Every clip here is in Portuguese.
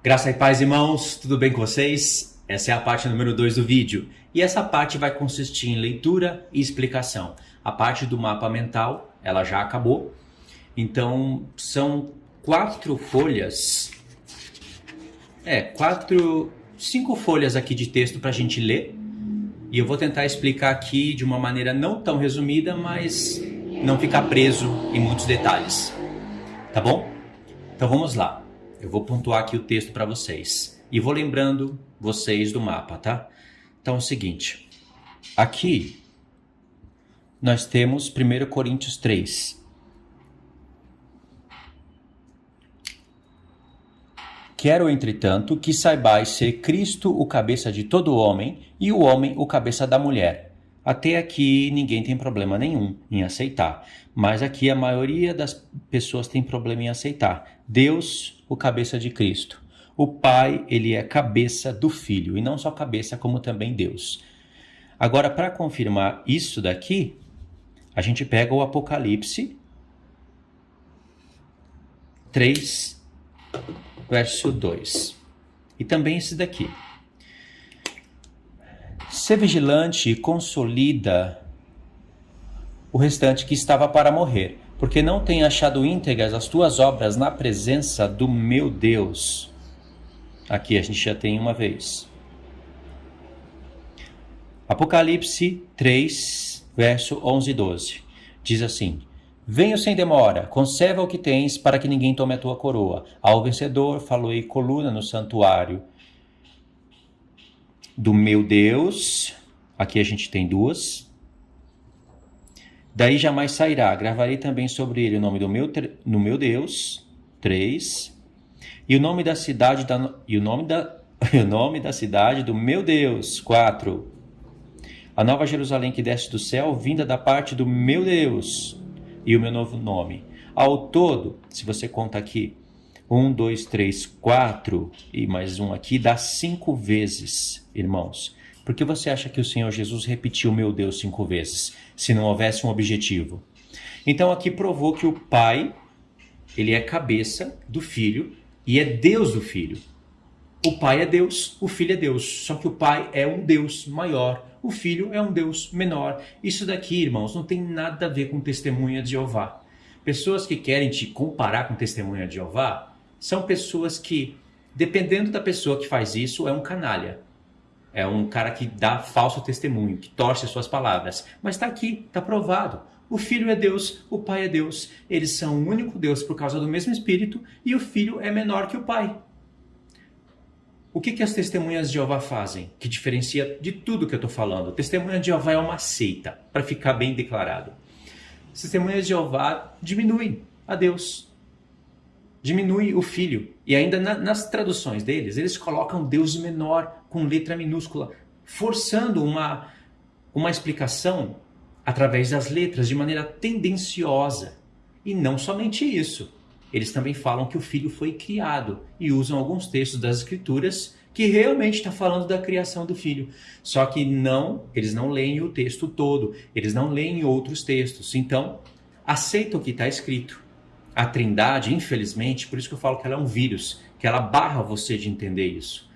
Graça e paz, irmãos, tudo bem com vocês? Essa é a parte número 2 do vídeo. E essa parte vai consistir em leitura e explicação. A parte do mapa mental, ela já acabou. Então, são 4 folhas. 5 folhas aqui de texto para a gente ler. E eu vou tentar explicar aqui de uma maneira não tão resumida, mas não ficar preso em muitos detalhes. Tá bom? Então vamos lá. Eu vou pontuar aqui o texto para vocês. E vou lembrando vocês do mapa, tá? Então é o seguinte. Aqui nós temos 1 Coríntios 3. Quero, entretanto, que saibais ser Cristo o cabeça de todo homem e o homem o cabeça da mulher. Até aqui ninguém tem problema nenhum em aceitar, mas aqui a maioria das pessoas tem problema em aceitar. Deus, o cabeça de Cristo. O Pai, ele é cabeça do Filho, e não só cabeça, como também Deus. Agora, para confirmar isso daqui, a gente pega o Apocalipse 3, verso 2. E também esse daqui. Ser vigilante e consolida o restante que estava para morrer, porque não tem achado íntegras as tuas obras na presença do meu Deus. Aqui a gente já tem uma vez. Apocalipse 3, verso 11 e 12. Diz assim: Venho sem demora, conserva o que tens, para que ninguém tome a tua coroa. Ao vencedor falou-ei coluna no santuário do meu Deus. Aqui a gente tem 2. Daí jamais sairá. Gravarei também sobre ele o nome do meu Deus. 3. E o nome da cidade o nome da cidade do meu Deus. 4. A nova Jerusalém que desce do céu, vinda da parte do meu Deus, e o meu novo nome. Ao todo, se você conta aqui, 1, 2, 3, 4 e mais um aqui, dá 5 vezes, irmãos. Por que você acha que o Senhor Jesus repetiu meu Deus 5 vezes, se não houvesse um objetivo? Então aqui provou que o Pai, ele é cabeça do Filho e é Deus do Filho. O Pai é Deus, o Filho é Deus, só que o Pai é um Deus maior, o Filho é um Deus menor. Isso daqui, irmãos, não tem nada a ver com testemunha de Jeová. Pessoas que querem te comparar com testemunha de Jeová são pessoas que, dependendo da pessoa que faz isso, é um canalha. É um cara que dá falso testemunho, que torce as suas palavras. Mas está aqui, está provado. O Filho é Deus, o Pai é Deus. Eles são um único Deus por causa do mesmo Espírito e o Filho é menor que o Pai. O que as testemunhas de Jeová fazem, que diferencia de tudo que eu estou falando? Testemunha de Jeová é uma seita, para ficar bem declarado. As testemunhas de Jeová diminuem a Deus, diminui o Filho. E ainda nas traduções deles, eles colocam Deus menor, com letra minúscula, forçando uma explicação através das letras, de maneira tendenciosa. E não somente isso. Eles também falam que o Filho foi criado e usam alguns textos das Escrituras que realmente está falando da criação do Filho. Só que eles não leem o texto todo, eles não leem outros textos. Então, aceitam o que está escrito. A Trindade, infelizmente, por isso que eu falo que ela é um vírus, que ela barra você de entender isso.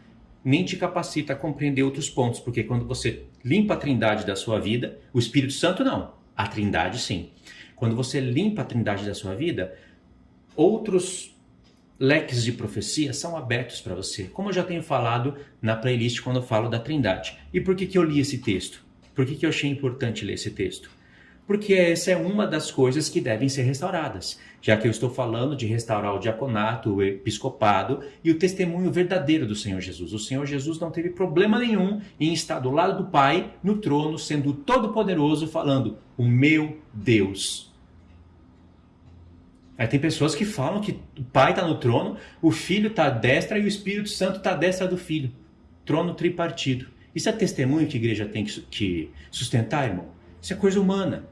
Nem te capacita a compreender outros pontos, porque quando você limpa a Trindade da sua vida, o Espírito Santo não, a Trindade sim. Quando você limpa a Trindade da sua vida, outros leques de profecia são abertos para você, como eu já tenho falado na playlist quando eu falo da Trindade. E por que eu li esse texto? Por que eu achei importante ler esse texto? Porque essa é uma das coisas que devem ser restauradas, já que eu estou falando de restaurar o diaconato, o episcopado e o testemunho verdadeiro do Senhor Jesus. O Senhor Jesus não teve problema nenhum em estar do lado do Pai, no trono, sendo todo-poderoso, falando, o meu Deus. Aí tem pessoas que falam que o Pai está no trono, o Filho está à destra e o Espírito Santo está à destra do Filho. Trono tripartido. Isso é testemunho que a igreja tem que sustentar, irmão? Isso é coisa humana.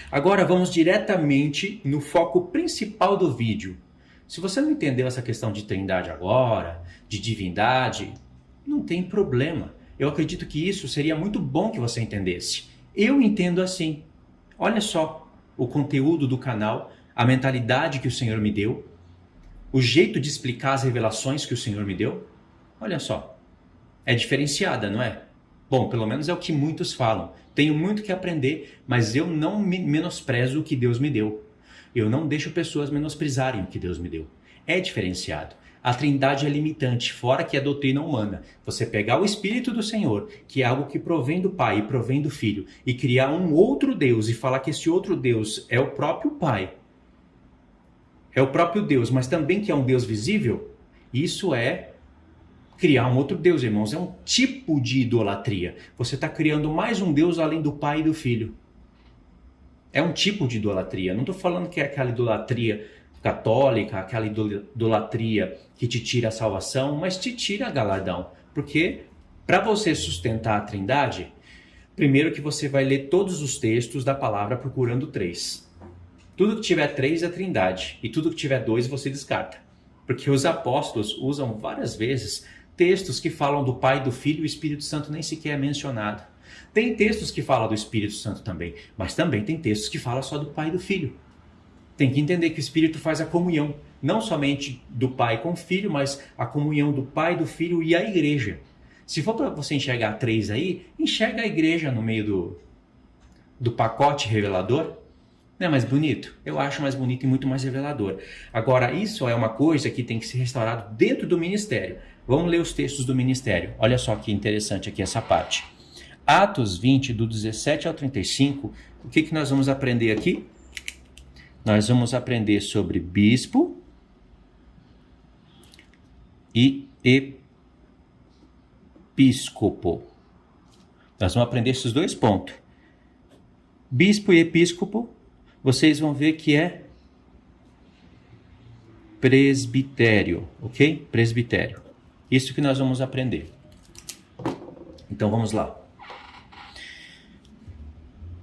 Agora vamos diretamente no foco principal do vídeo. Se você não entendeu essa questão de trindade agora, de divindade, não tem problema. Eu acredito que isso seria muito bom que você entendesse. Eu entendo assim. Olha só o conteúdo do canal, a mentalidade que o Senhor me deu. o jeito de explicar as revelações que o Senhor me deu? Olha só, é diferenciada, não é? Bom, pelo menos é o que muitos falam. Tenho muito que aprender, mas eu não menosprezo o que Deus me deu. Eu não deixo pessoas menosprezarem o que Deus me deu. É diferenciado. A Trindade é limitante, fora que é doutrina humana. Você pegar o Espírito do Senhor, que é algo que provém do Pai e provém do Filho, e criar um outro Deus e falar que esse outro Deus é o próprio Pai, é o próprio Deus, mas também que é um Deus visível, isso é criar um outro Deus, irmãos. É um tipo de idolatria. Você está criando mais um Deus além do Pai e do Filho. É um tipo de idolatria. Não estou falando que é aquela idolatria católica, aquela idolatria que te tira a salvação, mas te tira a galardão. Porque para você sustentar a Trindade, primeiro que você vai ler todos os textos da palavra procurando 3. Tudo que tiver 3 é Trindade, e tudo que tiver 2 você descarta. Porque os apóstolos usam várias vezes textos que falam do Pai, do Filho e o Espírito Santo nem sequer é mencionado. Tem textos que falam do Espírito Santo também, mas também tem textos que falam só do Pai e do Filho. Tem que entender que o Espírito faz a comunhão, não somente do Pai com o Filho, mas a comunhão do Pai, do Filho e a Igreja. Se for para você enxergar 3 aí, enxerga a Igreja no meio do pacote revelador. Não é mais bonito? Eu acho mais bonito e muito mais revelador. Agora, isso é uma coisa que tem que ser restaurado dentro do ministério. Vamos ler os textos do ministério. Olha só que interessante aqui essa parte. Atos 20, do 17 ao 35, o que nós vamos aprender aqui? Nós vamos aprender sobre bispo e episcopo. Nós vamos aprender esses 2 pontos. Bispo e episcopo, vocês vão ver que é presbitério, ok? Presbitério. Isso que nós vamos aprender. Então vamos lá.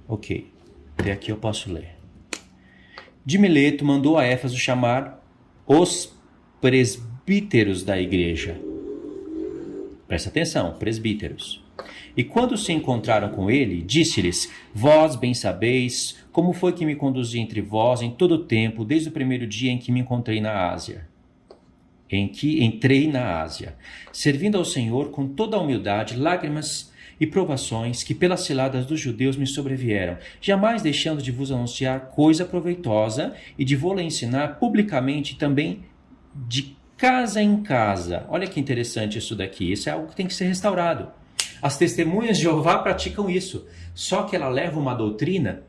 Ok, até aqui eu posso ler. De Mileto mandou a Éfeso chamar os presbíteros da igreja. Presta atenção, presbíteros. E quando se encontraram com ele, disse-lhes: Vós bem sabeis como foi que me conduzi entre vós em todo o tempo, desde o primeiro dia em que me encontrei na Ásia. Em que entrei na Ásia, servindo ao Senhor com toda a humildade, lágrimas e provações que pelas ciladas dos judeus me sobrevieram, jamais deixando de vos anunciar coisa proveitosa e de vô-la ensinar publicamente também de casa em casa. Olha que interessante isso daqui, isso é algo que tem que ser restaurado. As testemunhas de Jeová praticam isso, só que ela leva uma doutrina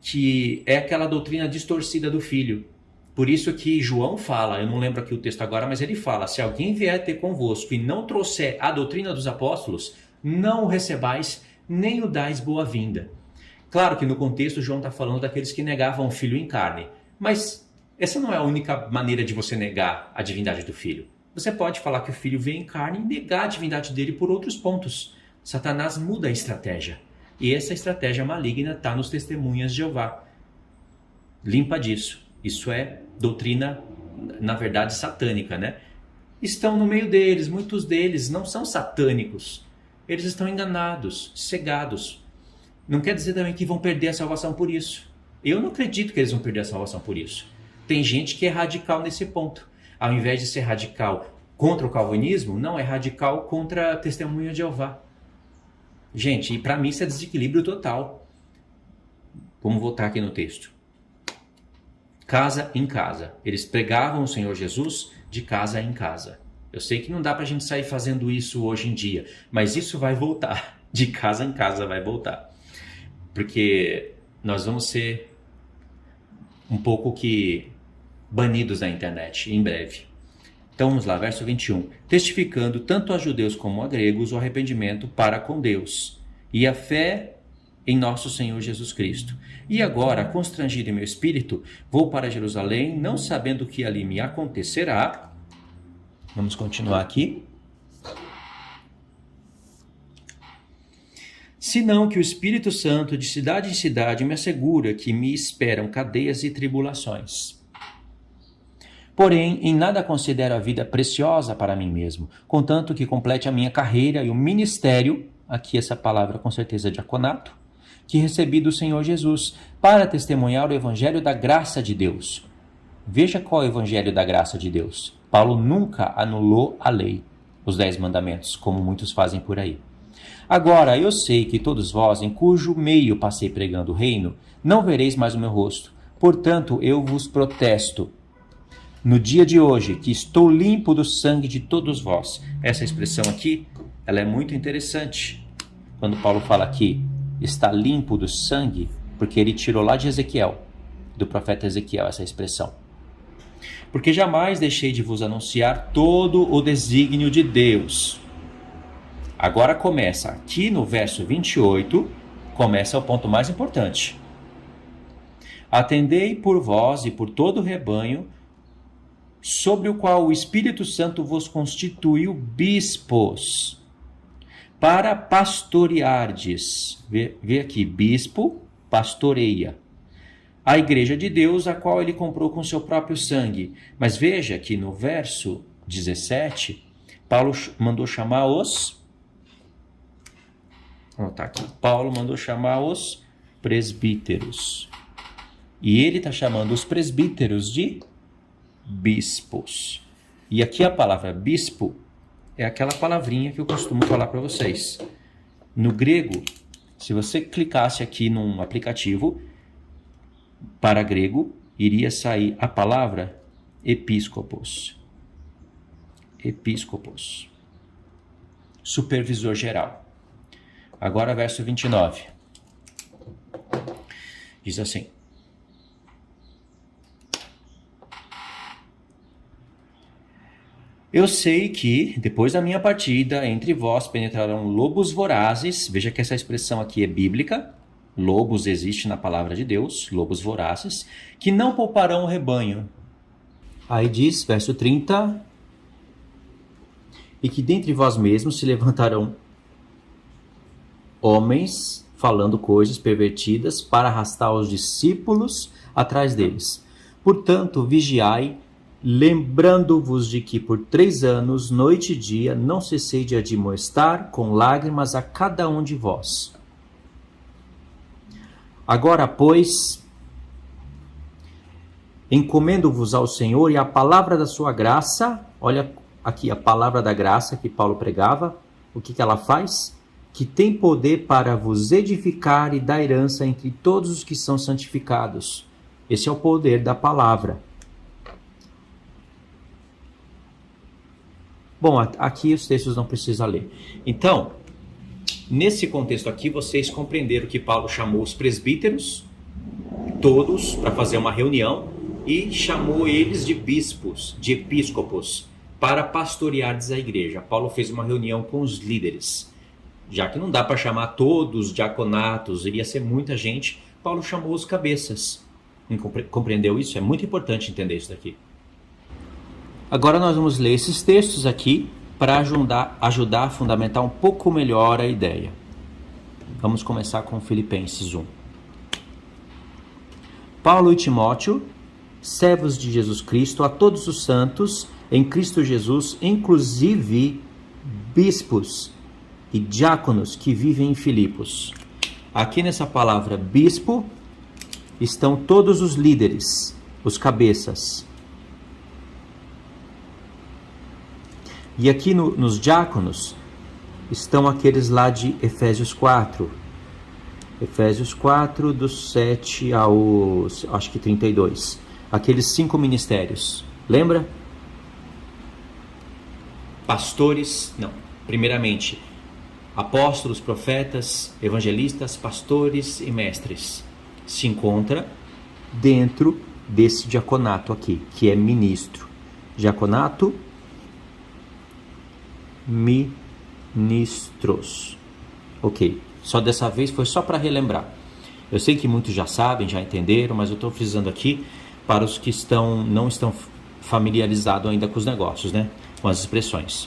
que é aquela doutrina distorcida do filho. Por isso que João fala, eu não lembro aqui o texto agora, mas ele fala: se alguém vier ter convosco e não trouxer a doutrina dos apóstolos, não o recebais, nem o dais boa-vinda. Claro que no contexto João está falando daqueles que negavam o filho em carne, mas essa não é a única maneira de você negar a divindade do filho. Você pode falar que o filho veio em carne e negar a divindade dele por outros pontos. Satanás muda a estratégia. E essa estratégia maligna está nos testemunhas de Jeová. Limpa disso. Isso é doutrina, na verdade, satânica, né? Estão no meio deles, muitos deles não são satânicos. Eles estão enganados, cegados. Não quer dizer também que vão perder a salvação por isso. Eu não acredito que eles vão perder a salvação por isso. Tem gente que é radical nesse ponto. Ao invés de ser radical contra o calvinismo, não, é radical contra a testemunha de Jeová. Gente, e para mim isso é desequilíbrio total. Vamos voltar aqui no texto. Casa em casa. Eles pregavam o Senhor Jesus de casa em casa. Eu sei que não dá para a gente sair fazendo isso hoje em dia, mas isso vai voltar. De casa em casa vai voltar. Porque nós vamos ser um pouco que banidos da internet em breve. Então vamos lá, verso 21. Testificando tanto a judeus como a gregos o arrependimento para com Deus e a fé em nosso Senhor Jesus Cristo. E agora, constrangido em meu espírito, vou para Jerusalém, não sabendo o que ali me acontecerá. Vamos continuar aqui. Senão que o Espírito Santo de cidade em cidade me assegura que me esperam cadeias e tribulações. Porém, em nada considero a vida preciosa para mim mesmo, contanto que complete a minha carreira e o ministério, aqui essa palavra com certeza é diaconato, que recebi do Senhor Jesus, para testemunhar o evangelho da graça de Deus. Veja qual é o evangelho da graça de Deus. Paulo nunca anulou a lei, os 10 mandamentos, como muitos fazem por aí. Agora, eu sei que todos vós, em cujo meio passei pregando o reino, não vereis mais o meu rosto. Portanto, eu vos protesto, no dia de hoje, que estou limpo do sangue de todos vós. Essa expressão aqui, ela é muito interessante. Quando Paulo fala aqui, está limpo do sangue, porque ele tirou lá de Ezequiel, do profeta Ezequiel, essa expressão. Porque jamais deixei de vos anunciar todo o desígnio de Deus. Agora começa, aqui no verso 28, começa o ponto mais importante. Atendei por vós e por todo o rebanho, sobre o qual o Espírito Santo vos constituiu bispos, para pastoreardes. Vê aqui, bispo, pastoreia. A igreja de Deus, a qual ele comprou com seu próprio sangue. Mas veja que no verso 17, Paulo mandou chamar os... Vou anotar aqui. Paulo mandou chamar os presbíteros. E ele está chamando os presbíteros de bispos. E aqui a palavra bispo é aquela palavrinha que eu costumo falar para vocês. No grego, se você clicasse aqui num aplicativo para grego, iria sair a palavra episcopos. Episcopos. Supervisor geral. Agora verso 29. Diz assim: eu sei que, depois da minha partida, entre vós penetrarão lobos vorazes. Veja que essa expressão aqui é bíblica. Lobos existe na palavra de Deus, lobos vorazes, que não pouparão o rebanho. Aí diz, verso 30, e que dentre vós mesmos se levantarão homens falando coisas pervertidas para arrastar os discípulos atrás deles. Portanto, vigiai, lembrando-vos de que por 3 anos, noite e dia, não cessei de admoestar com lágrimas a cada um de vós. Agora, pois, encomendo-vos ao Senhor e à palavra da sua graça. Olha aqui a palavra da graça que Paulo pregava. O que ela faz? Que tem poder para vos edificar e dar herança entre todos os que são santificados. Esse é o poder da palavra. Bom, aqui os textos não precisa ler. Então, nesse contexto aqui, vocês compreenderam que Paulo chamou os presbíteros, todos, para fazer uma reunião, e chamou eles de bispos, de episcopos, para pastoreardes a igreja. Paulo fez uma reunião com os líderes. Já que não dá para chamar todos os diaconatos, iria ser muita gente, Paulo chamou os cabeças. Compreendeu isso? É muito importante entender isso daqui. Agora nós vamos ler esses textos aqui para ajudar a fundamentar um pouco melhor a ideia. Vamos começar com Filipenses 1. Paulo e Timóteo, servos de Jesus Cristo, a todos os santos em Cristo Jesus, inclusive bispos e diáconos que vivem em Filipos. Aqui nessa palavra bispo estão todos os líderes, os cabeças. E aqui nos diáconos estão aqueles lá de Efésios 4. Efésios 4, dos 7 ao, acho que 32. Aqueles 5 ministérios. Lembra? Pastores, não. Primeiramente, apóstolos, profetas, evangelistas, pastores e mestres. Se encontra dentro desse diaconato aqui, que é ministro. Diaconato, ministros. Ok, só dessa vez foi só para relembrar. Eu sei que muitos já sabem, já entenderam, mas eu estou frisando aqui para os que não estão familiarizados ainda com os negócios, né? Com as expressões.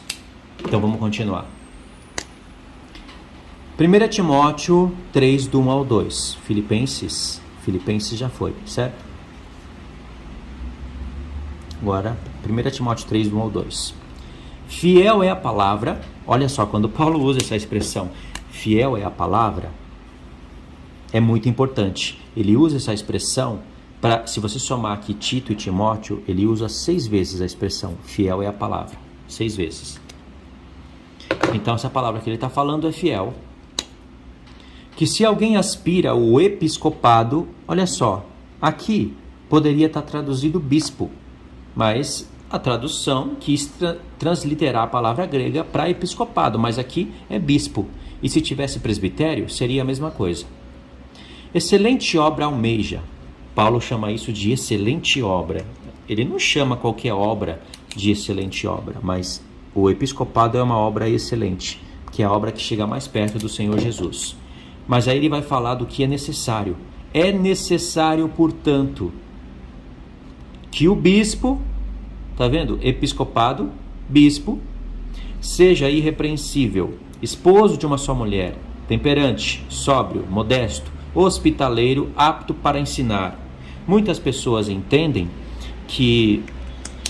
Então vamos continuar. 1 Timóteo 3, do 1 ao 2. Filipenses já foi, certo? Agora, 1 Timóteo 3, do 1 ao 2. Fiel é a palavra. Olha só, quando Paulo usa essa expressão, fiel é a palavra, é muito importante. Ele usa essa expressão Se você somar aqui Tito e Timóteo, ele usa 6 vezes a expressão fiel é a palavra. 6 vezes. Então essa palavra que ele está falando é fiel. Que se alguém aspira ao episcopado, olha só, aqui poderia estar traduzido bispo, mas a tradução quis transliterar a palavra grega para episcopado, mas aqui é bispo. E se tivesse presbitério, seria a mesma coisa. Excelente obra almeja. Paulo chama isso de excelente obra. Ele não chama qualquer obra de excelente obra, mas o episcopado é uma obra excelente, que é a obra que chega mais perto do Senhor Jesus. Mas aí ele vai falar do que é necessário. É necessário, portanto, que o bispo, tá vendo? Episcopado, bispo, seja irrepreensível, esposo de uma só mulher, temperante, sóbrio, modesto, hospitaleiro, apto para ensinar. Muitas pessoas entendem que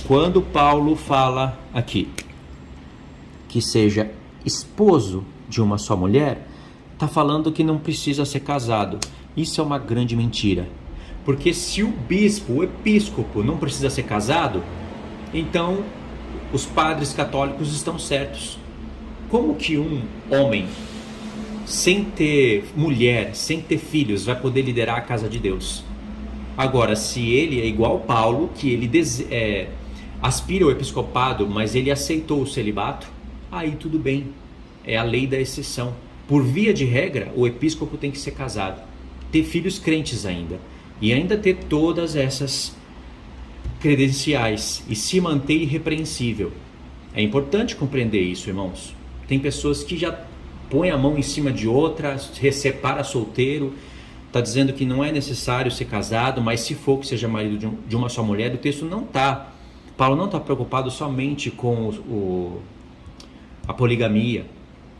quando Paulo fala aqui que seja esposo de uma só mulher, está falando que não precisa ser casado. Isso é uma grande mentira. Porque se o bispo, o episcopo, não precisa ser casado, então os padres católicos estão certos. Como que um homem, sem ter mulher, sem ter filhos, vai poder liderar a casa de Deus? Agora, se ele é igual Paulo, que ele aspira ao episcopado, mas ele aceitou o celibato, aí tudo bem. É a lei da exceção. Por via de regra, o episcopo tem que ser casado, ter filhos crentes ainda, e ainda ter todas essas credenciais e se manter irrepreensível. É importante compreender isso, irmãos. Tem pessoas que já põem a mão em cima de outra, separa solteiro, está dizendo que não é necessário ser casado, mas se for que seja marido de uma só mulher, o texto não está. Paulo não está preocupado somente com a poligamia,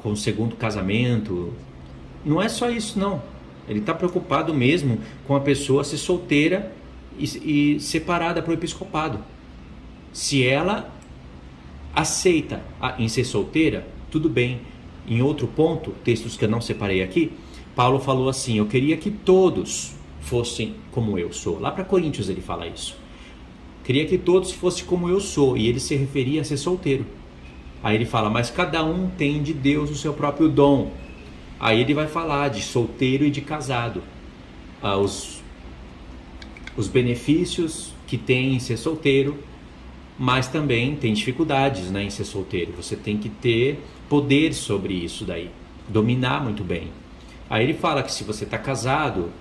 com o segundo casamento. Não é só isso, não. Ele está preocupado mesmo com a pessoa ser solteira e separada para o episcopado. Se ela aceita em ser solteira, tudo bem. Em outro ponto, textos que eu não separei aqui, Paulo falou assim: eu queria que todos fossem como eu sou. Lá para Coríntios ele fala isso. Queria que todos fossem como eu sou. E ele se referia a ser solteiro. Aí ele fala, mas cada um tem de Deus o seu próprio dom. Aí ele vai falar de solteiro e de casado. Os benefícios que tem em ser solteiro, mas também tem dificuldades, né, em ser solteiro. Você tem que ter poder sobre isso daí, dominar muito bem. Aí ele fala que se você está casado,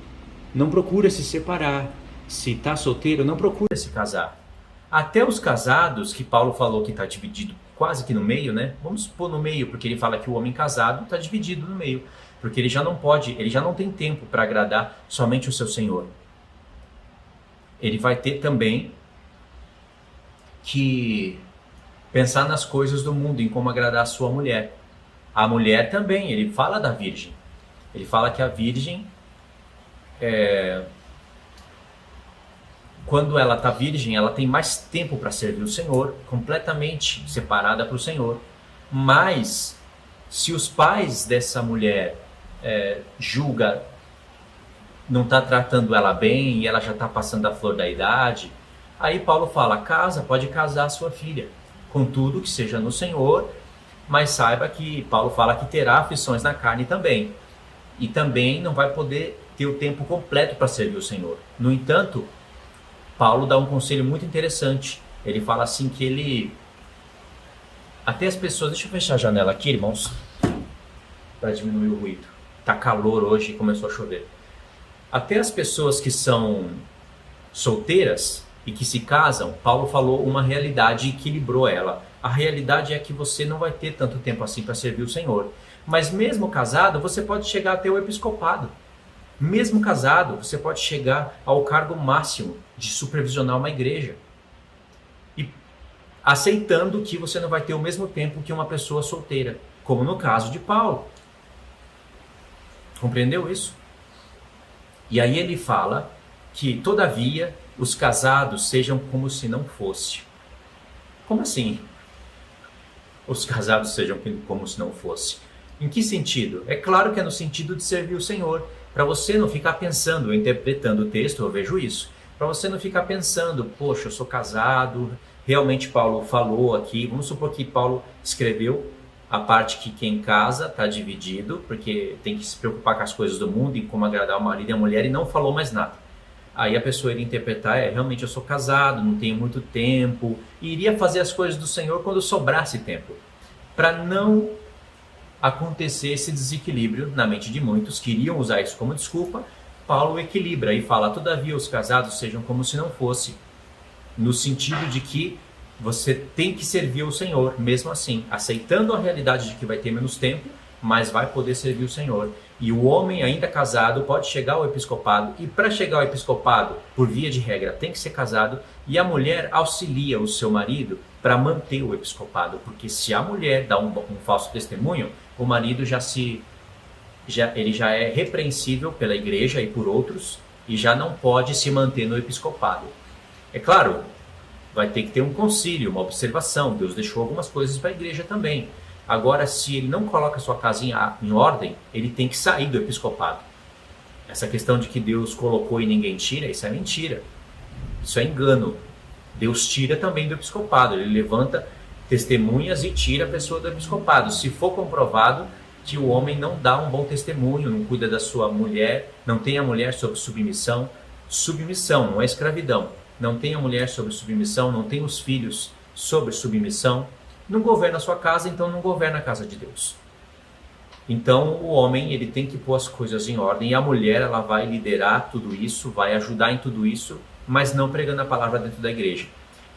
não procura se separar. Se está solteiro, não procura se casar. Até os casados, que Paulo falou que está dividido quase que no meio, né? Vamos pôr no meio, porque ele fala que o homem casado está dividido no meio. Porque ele já não pode, ele já não tem tempo para agradar somente o seu Senhor. Ele vai ter também que pensar nas coisas do mundo, em como agradar a sua mulher. A mulher também, ele fala da virgem. Ele fala que a virgem, quando ela está virgem, ela tem mais tempo para servir o Senhor, completamente separada para o Senhor. Mas, se os pais dessa mulher julgam, não está tratando ela bem e ela já está passando a flor da idade, aí Paulo fala, pode casar a sua filha, contudo que seja no Senhor, mas saiba que Paulo fala que terá aflições na carne também. E também não vai poder ter o tempo completo para servir o Senhor. No entanto, Paulo dá um conselho muito interessante. Ele fala assim que até as pessoas... Deixa eu fechar a janela aqui, irmãos, para diminuir o ruído. Tá calor hoje e começou a chover. Até as pessoas que são solteiras e que se casam, Paulo falou uma realidade e equilibrou ela. A realidade é que você não vai ter tanto tempo assim para servir o Senhor. Mas mesmo casado, você pode chegar até o episcopado. Mesmo casado, você pode chegar ao cargo máximo de supervisionar uma igreja. E aceitando que você não vai ter o mesmo tempo que uma pessoa solteira, como no caso de Paulo. Compreendeu isso? E aí ele fala que, todavia, os casados sejam como se não fosse. Como assim? Os casados sejam como se não fosse. Em que sentido? É claro que é no sentido de servir o Senhor. Para você não ficar pensando, interpretando o texto, eu vejo isso. para você não ficar pensando, poxa, eu sou casado, realmente Paulo falou aqui, vamos supor que Paulo escreveu a parte que quem casa está dividido, porque tem que se preocupar com as coisas do mundo e como agradar o marido e a mulher, e não falou mais nada. Aí a pessoa iria interpretar, realmente eu sou casado, não tenho muito tempo, e iria fazer as coisas do Senhor quando sobrasse tempo, para não acontecer esse desequilíbrio na mente de muitos que iriam usar isso como desculpa. Paulo equilibra e fala, todavia os casados sejam como se não fosse, no sentido de que você tem que servir o Senhor, mesmo assim, aceitando a realidade de que vai ter menos tempo, mas vai poder servir o Senhor. E o homem ainda casado pode chegar ao episcopado, e para chegar ao episcopado, por via de regra, tem que ser casado, e a mulher auxilia o seu marido para manter o episcopado, porque se a mulher dá um falso testemunho, o marido ele já é repreensível pela igreja e por outros, e já não pode se manter no episcopado. É claro, vai ter que ter um concílio, uma observação. Deus deixou algumas coisas para a igreja também. Agora, se ele não coloca a sua casa em ordem, ele tem que sair do episcopado. Essa questão de que Deus colocou e ninguém tira, isso é mentira. Isso é engano. Deus tira também do episcopado. Ele levanta testemunhas e tira a pessoa do episcopado. Se for comprovado que o homem não dá um bom testemunho, não cuida da sua mulher, não tem a mulher sob submissão. Submissão, não é escravidão. Não tem a mulher sob submissão, não tem os filhos sob submissão, não governa a sua casa, então não governa a casa de Deus. Então o homem ele tem que pôr as coisas em ordem, e a mulher ela vai liderar tudo isso, vai ajudar em tudo isso, mas não pregando a palavra dentro da igreja.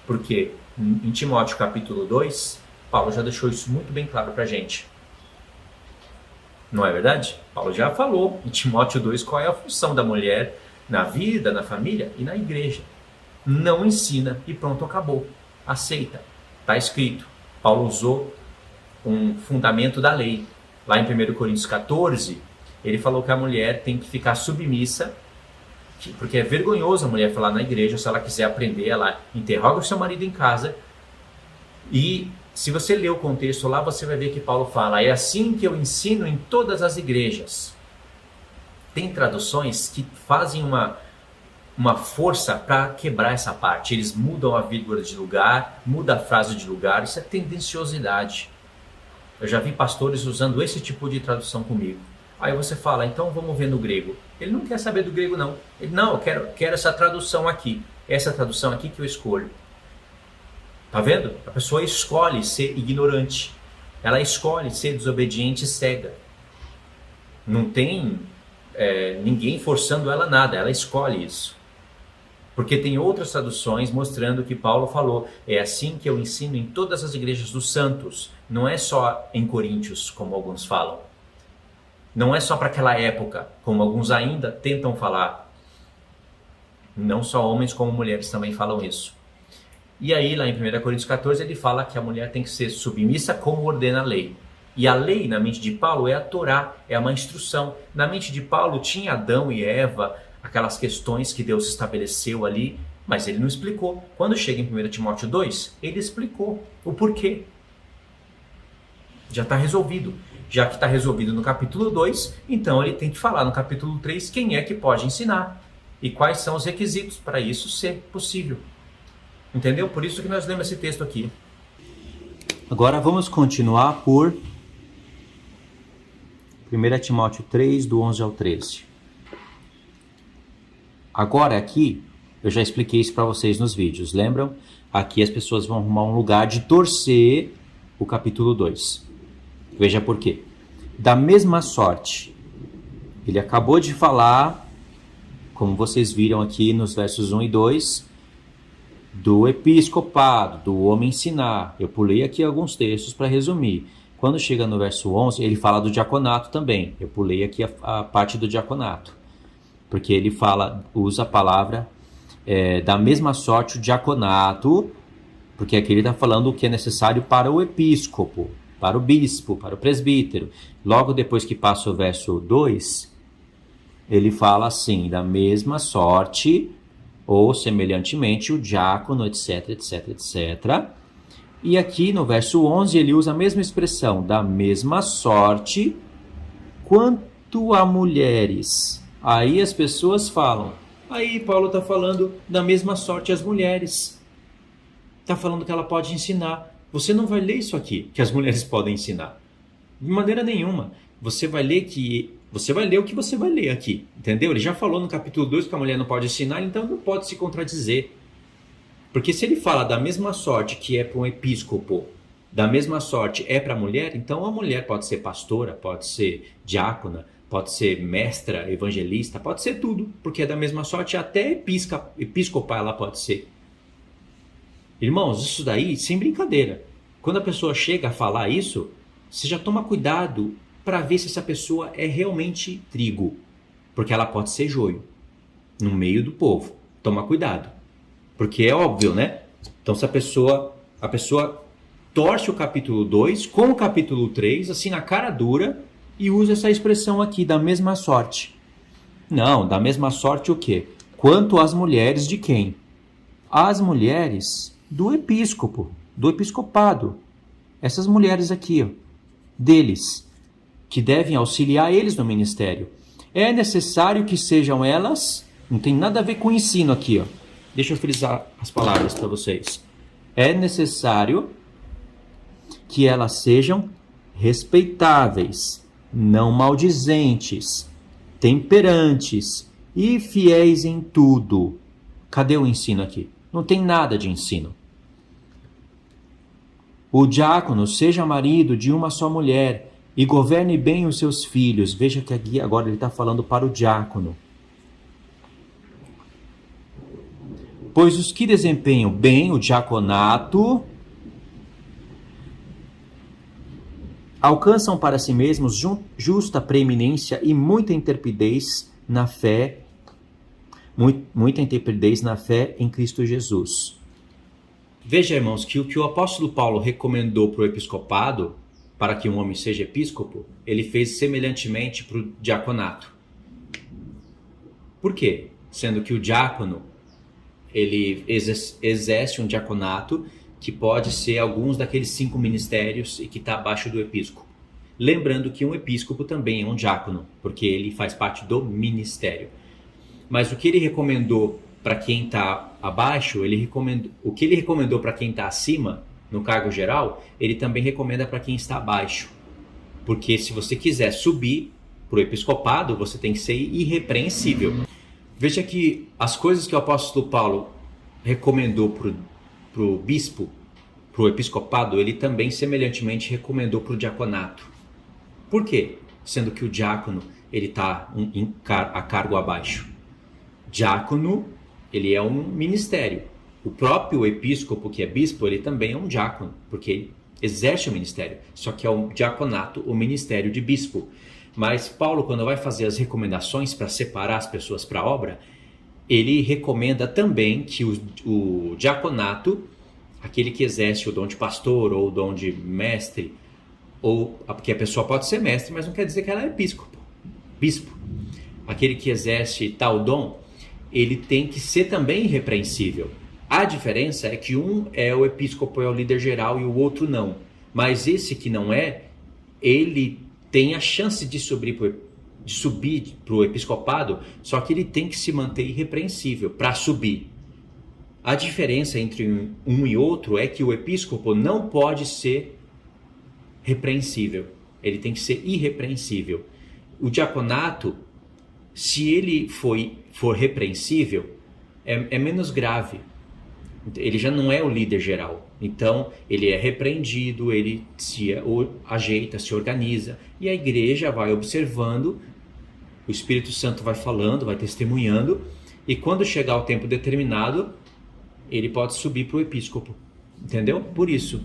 Porque em Timóteo capítulo 2, Paulo já deixou isso muito bem claro para a gente. Não é verdade? Paulo já falou em Timóteo 2 qual é a função da mulher na vida, na família e na igreja. Não ensina e pronto, acabou. Aceita. Está escrito. Paulo usou um fundamento da lei. Lá em 1 Coríntios 14, ele falou que a mulher tem que ficar submissa, porque é vergonhoso a mulher falar na igreja. Se ela quiser aprender, ela interroga o seu marido em casa. E se você ler o contexto lá, você vai ver que Paulo fala, é assim que eu ensino em todas as igrejas. Tem traduções que fazem uma força para quebrar essa parte. Eles mudam a vírgula de lugar, mudam a frase de lugar. Isso é tendenciosidade. Eu já vi pastores usando esse tipo de tradução comigo. Aí você fala, então vamos ver no grego. Ele não quer saber do grego, não. Ele, não, eu quero essa tradução aqui. Essa tradução aqui que eu escolho. Tá vendo? A pessoa escolhe ser ignorante. Ela escolhe ser desobediente e cega. Não tem ninguém forçando ela nada. Ela escolhe isso. Porque tem outras traduções mostrando que Paulo falou, é assim que eu ensino em todas as igrejas dos santos. Não é só em Coríntios, como alguns falam. Não é só para aquela época, como alguns ainda tentam falar. Não só homens como mulheres também falam isso. E aí, lá em 1 Coríntios 14, ele fala que a mulher tem que ser submissa como ordena a lei. E a lei, na mente de Paulo, é a Torá, é uma instrução. Na mente de Paulo tinha Adão e Eva, aquelas questões que Deus estabeleceu ali, mas ele não explicou. Quando chega em 1 Timóteo 2, ele explicou o porquê. Já está resolvido. Já que está resolvido no capítulo 2, então ele tem que falar no capítulo 3 quem é que pode ensinar e quais são os requisitos para isso ser possível. Entendeu? Por isso que nós lemos esse texto aqui. Agora vamos continuar por 1 Timóteo 3, do 11 ao 13. Agora aqui, eu já expliquei isso para vocês nos vídeos, lembram? Aqui as pessoas vão arrumar um lugar de torcer o capítulo 2. Veja por quê. Da mesma sorte, ele acabou de falar, como vocês viram aqui nos versos 1 e 2, do episcopado, do homem ensinar. Eu pulei aqui alguns textos para resumir. Quando chega no verso 11, ele fala do diaconato também. Eu pulei aqui a parte do diaconato. Porque ele fala, usa a palavra da mesma sorte o diaconato, porque aqui ele está falando o que é necessário para o episcopo, para o bispo, para o presbítero. Logo depois que passa o verso 2, ele fala assim, da mesma sorte, ou semelhantemente o diácono, etc, etc, etc. E aqui no verso 11 ele usa a mesma expressão, da mesma sorte quanto a mulheres. Aí as pessoas falam, Aí Paulo está falando da mesma sorte às mulheres. Está falando que ela pode ensinar. Você não vai ler isso aqui, que as mulheres podem ensinar. De maneira nenhuma. Você vai ler o que você vai ler aqui, entendeu? Ele já falou no capítulo 2 que a mulher não pode ensinar, então não pode se contradizer. Porque se ele fala da mesma sorte que é para um episcopo, da mesma sorte é para a mulher, então a mulher pode ser pastora, pode ser diácona, pode ser mestra, evangelista, pode ser tudo, porque é da mesma sorte, até episcopa ela pode ser. Irmãos, isso daí, sem brincadeira. Quando a pessoa chega a falar isso, você já toma cuidado para ver se essa pessoa é realmente trigo, porque ela pode ser joio no meio do povo. Toma cuidado, porque é óbvio, né? Então se a pessoa torce o capítulo 2 com o capítulo 3, assim na cara dura, e usa essa expressão aqui, da mesma sorte. Não, da mesma sorte o quê? Quanto às mulheres de quem? As mulheres do episcopo, do episcopado. Essas mulheres aqui, ó, deles, que devem auxiliar eles no ministério. É necessário que sejam elas, não tem nada a ver com ensino aqui, ó. Deixa eu frisar as palavras para vocês. É necessário que elas sejam respeitáveis, não maldizentes, temperantes e fiéis em tudo. Cadê o ensino aqui? Não tem nada de ensino. O diácono seja marido de uma só mulher e governe bem os seus filhos. Veja que aqui agora ele está falando para o diácono. Pois os que desempenham bem o diaconato alcançam para si mesmos justa preeminência e muita intrepidez na fé, muita intrepidez na fé em Cristo Jesus. Veja, irmãos, que o que o apóstolo Paulo recomendou para o episcopado, para que um homem seja episcopo, ele fez semelhantemente para o diaconato. Por quê? Sendo que o diácono, ele exerce um diaconato que pode ser alguns daqueles 5 ministérios e que está abaixo do episcopo. Lembrando que um episcopo também é um diácono, porque ele faz parte do ministério. Mas o que ele recomendou para quem está abaixo, o que ele recomendou para quem está acima, no cargo geral, ele também recomenda para quem está abaixo. Porque se você quiser subir para o episcopado, você tem que ser irrepreensível. Veja que as coisas que o apóstolo Paulo recomendou para o bispo, para o episcopado, ele também semelhantemente recomendou para o diaconato. Por quê? Sendo que o diácono ele está a cargo abaixo. Diácono, ele é um ministério. O próprio episcopo, que é bispo, ele também é um diácono, porque ele exerce o ministério. Só que é o diaconato, o ministério de bispo. Mas Paulo, quando vai fazer as recomendações para separar as pessoas para a obra, ele recomenda também que o diaconato, aquele que exerce o dom de pastor ou o dom de mestre, ou porque a pessoa pode ser mestre, mas não quer dizer que ela é bispo. Aquele que exerce tal dom, ele tem que ser também irrepreensível. A diferença é que um é o episcopo, é o líder geral, e o outro não. Mas esse que não é, ele tem a chance de subir para o episcopado, só que ele tem que se manter irrepreensível para subir. A diferença entre um e outro é que o episcopo não pode ser repreensível. Ele tem que ser irrepreensível. O diaconato, se ele for repreensível, é menos grave. Ele já não é o líder geral. Então, ele é repreendido, ele se ajeita, se organiza, e a igreja vai observando, o Espírito Santo vai falando, vai testemunhando, e quando chegar o tempo determinado, ele pode subir para o episcopo. Entendeu? Por isso.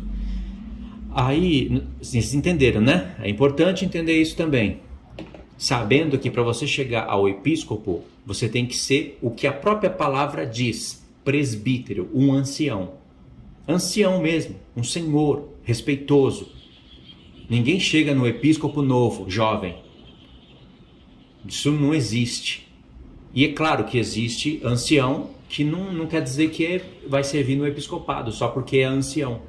Aí, vocês entenderam, né? É importante entender isso também. Sabendo que para você chegar ao episcopo, você tem que ser o que a própria palavra diz, presbítero, um ancião. Ancião mesmo, um senhor respeitoso. Ninguém chega no episcopo novo, jovem. Isso não existe. E é claro que existe ancião que não quer dizer que vai servir no episcopado, só porque é ancião.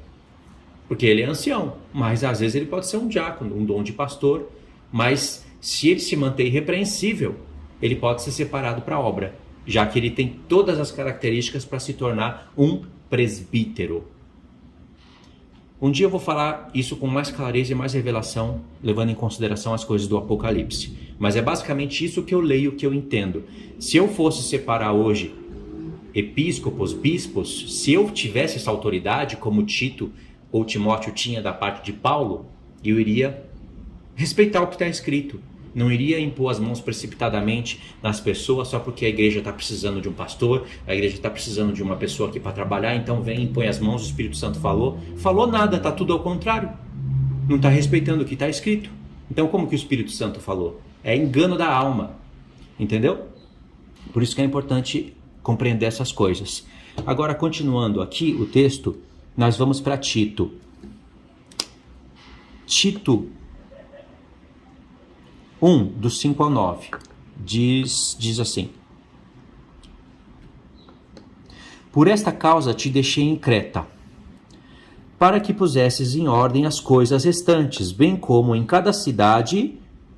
Porque ele é ancião, mas às vezes ele pode ser um diácono, um dom de pastor, mas se ele se manter irrepreensível, ele pode ser separado para a obra. já que ele tem todas as características para se tornar um presbítero. Um dia eu vou falar isso com mais clareza e mais revelação, levando em consideração as coisas do Apocalipse. Mas é basicamente isso que eu leio, que eu entendo. Se eu fosse separar hoje episcopos, bispos, se eu tivesse essa autoridade, como Tito ou Timóteo tinha da parte de Paulo, eu iria respeitar o que está escrito. Não iria impor as mãos precipitadamente nas pessoas só porque a igreja está precisando de um pastor, a igreja está precisando de uma pessoa aqui para trabalhar, então vem e impõe as mãos, o Espírito Santo falou. Falou nada, está tudo ao contrário. Não está respeitando o que está escrito. Então como que o Espírito Santo falou? É engano da alma. Entendeu? Por isso que é importante compreender essas coisas. Agora, continuando aqui o texto, nós vamos para Tito. Tito 1, do 5 ao 9, diz assim: Por esta causa te deixei em Creta, para que pusesses em ordem as coisas restantes, bem como em cada cidade